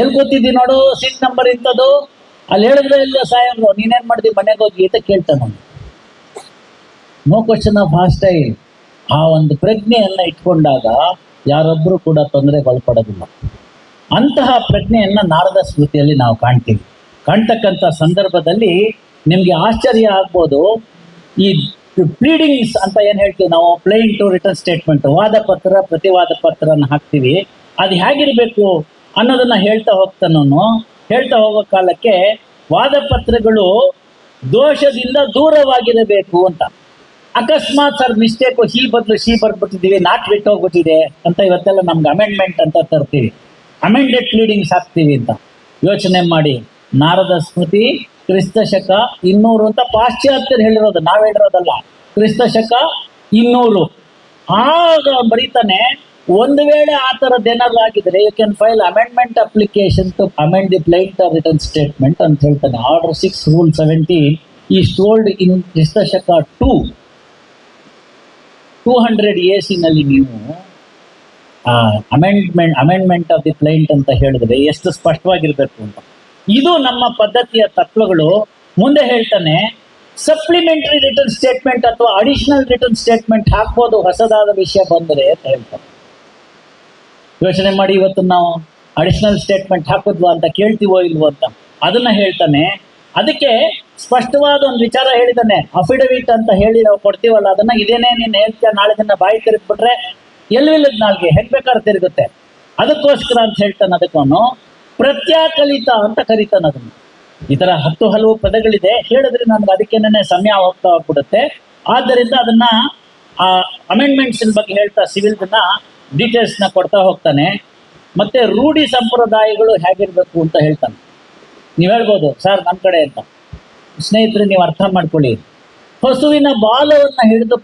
ಎಲ್ಲಿ ಕೂತಿದ್ದಿ ನೋಡು, ಸೀಟ್ ನಂಬರ್ ಇಂಥದ್ದು, ಅಲ್ಲಿ ಹೇಳಿದ್ರೆ ಇಲ್ಲ ಸಾಹೇಬ್ರು, ನೀನೇನ್ ಮಾಡ್ದಿ ಮನೆಗೆ ಹೋಗಿ ಅಂತ ಕೇಳ್ತಾನ. No question of hostile. ಆ ಒಂದು ಪ್ರಜ್ಞೆಯನ್ನ ಇಟ್ಕೊಂಡಾಗ ಯಾರೊಬ್ಬರು ಕೂಡ ತೊಂದರೆಗೆ ಒಳಪಡೋದಿಲ್ಲ. ಅಂತಹ ಪ್ರಜ್ಞೆಯನ್ನ ನಾರದ ಸ್ಮೃತಿಯಲ್ಲಿ ನಾವು ಕಾಣ್ತೀವಿ. ಕಾಣ್ತಕ್ಕಂಥ ಸಂದರ್ಭದಲ್ಲಿ ನಿಮ್ಗೆ ಆಶ್ಚರ್ಯ ಆಗ್ಬೋದು. ಈ ಪ್ಲೀಡಿಂಗ್ಸ್ ಅಂತ ಏನ್ ಹೇಳ್ತೀವಿ ನಾವು, ಪ್ಲೇಯಿಂಗ್ ಟು ರಿಟರ್ನ್ ಸ್ಟೇಟ್ಮೆಂಟ್, ವಾದ ಪತ್ರ ಪ್ರತಿವಾದ ಪತ್ರನ ಹಾಕ್ತೀವಿ. ಅದು ಹೇಗಿರ್ಬೇಕು ಅನ್ನೋದನ್ನ ಹೇಳ್ತಾ ಹೋಗೋ ಕಾಲಕ್ಕೆ ವಾದ ಪತ್ರಗಳು ದೋಷದಿಂದ ದೂರವಾಗಿರಬೇಕು ಅಂತ. ಅಕಸ್ಮಾತ್ ಸರ್ ಮಿಸ್ಟೇಕು, ಹಿ ಬದಲು ಶಿ ಬರ್ಬಿಟ್ಟಿದ್ದೀವಿ, ನಾಟ್ ಬಿಟ್ಟು ಹೋಗ್ಬಿಟ್ಟಿದೆ ಅಂತ ಇವತ್ತೆಲ್ಲ ನಮ್ಗೆ ಅಮೆಂಡ್ಮೆಂಟ್ ಅಂತ ತರ್ತೀವಿ, ಅಮೆಂಡೆಡ್ ಪ್ಲೀಡಿಂಗ್ಸ್ ಹಾಕ್ತೀವಿ ಅಂತ. ಯೋಚನೆ ಮಾಡಿ, ನಾರದ ಸ್ಮೃತಿ ಕ್ರಿಸ್ತ ಶಕ 200 ಅಂತ ಪಾಶ್ಚಾತ್ಯರು ಹೇಳಿರೋದು, ನಾವ್ ಹೇಳಿರೋದಲ್ಲ. ಕ್ರಿಸ್ತ ಶಕ 200. ಆಗ ಬರೀತಾನೆ, ಒಂದು ವೇಳೆ ಆ ಥರದ್ದು ಏನಾದ್ರು ಆಗಿದ್ರೆ you can file amendment application to amend the plaint or written statement ಅಂತ ಹೇಳ್ತಾನೆ. Order 6 rule 17 is told in ಕ್ರಿಸ್ತ ಶಕ 200 AC ನಲ್ಲಿ ನೀವು ಅಮೆಂಡ್ಮೆಂಟ್ ಆಫ್ ದಿ ಪ್ಲೇಂಟ್ ಅಂತ ಹೇಳಿದ್ರೆ ಎಷ್ಟು ಸ್ಪಷ್ಟವಾಗಿರ್ಬೇಕು ಅಂತ. ಇದು ನಮ್ಮ ಪದ್ಧತಿಯ ತತ್ವಗಳು. ಮುಂದೆ ಹೇಳ್ತಾನೆ, ಸಪ್ಲಿಮೆಂಟರಿ ರಿಟರ್ನ್ ಸ್ಟೇಟ್ಮೆಂಟ್ ಅಥವಾ ಅಡಿಷನಲ್ ರಿಟರ್ನ್ ಸ್ಟೇಟ್ಮೆಂಟ್ ಹಾಕ್ಬೋದು ಹೊಸದಾದ ವಿಷಯ ಬಂದರೆ ಅಂತ ಹೇಳ್ತಾರೆ. ಯೋಚನೆ ಮಾಡಿ, ಇವತ್ತು ನಾವು ಅಡಿಷನಲ್ ಸ್ಟೇಟ್ಮೆಂಟ್ ಹಾಕಿದ್ವಾ ಅಂತ ಕೇಳ್ತೀವೋ ಇಲ್ವೋ ಅಂತ. ಅದನ್ನ ಹೇಳ್ತಾನೆ. ಅದಕ್ಕೆ ಸ್ಪಷ್ಟವಾದ ಒಂದು ವಿಚಾರ ಹೇಳಿದ್ದಾನೆ. ಅಫಿಡವಿಟ್ ಅಂತ ಹೇಳಿ ನಾವು ಕೊಡ್ತೀವಲ್ಲ, ಅದನ್ನ ಇದೇನೇ ನೀನು ಹೇಳ್ತೀಯ, ನಾಳೆ ದಿನ ಬಾಯಿ ತಿರುಗ್ಬಿಟ್ರೆ ಎಲ್ಲಿಲ್ಲದ ನಾಲ್ಗೆ ಹೆಂಗ್ ಬೇಕಾದ್ರೆ ತಿರುಗುತ್ತೆ. ಅದಕ್ಕೋಸ್ಕರ ಅಂತ ಹೇಳ್ತಾನೆ. ಅದಕ್ಕವನು ಪ್ರತ್ಯಾಕಲಿತ ಅಂತ ಕರೀತಾನೆ ಅದನ್ನು. ಈ ತರ 10 ಹಲವು ಪದಗಳಿದೆ, ಹೇಳಿದ್ರೆ ನನ್ಗೆ ಅದಕ್ಕೇನೆ ಸಮಯ ಹೋಗ್ಬಿಡುತ್ತೆ. ಆದ್ದರಿಂದ ಅದನ್ನ ಆ ಅಮೆಂಡ್ಮೆಂಟ್ಸ್ ಬಗ್ಗೆ ಹೇಳ್ತಾ ಸಿವಿಲ್ದನ್ನ ಡೀಟೇಲ್ಸ್ನ ಕೊಡ್ತಾ ಹೋಗ್ತಾನೆ. ಮತ್ತೆ ರೂಢಿ ಸಂಪ್ರದಾಯಗಳು ಹೇಗಿರಬೇಕು ಅಂತ ಹೇಳ್ತಾನೆ. ನೀವು ಹೇಳ್ಬೋದು ಸರ್ ನಮ್ಮ ಕಡೆ ಅಂತ. ಸ್ನೇಹಿತರೆ, ನೀವು ಅರ್ಥ ಮಾಡ್ಕೊಳ್ಳಿ, ಹಸುವಿನ ಬಾಲವನ್ನು ಹಿಡಿದು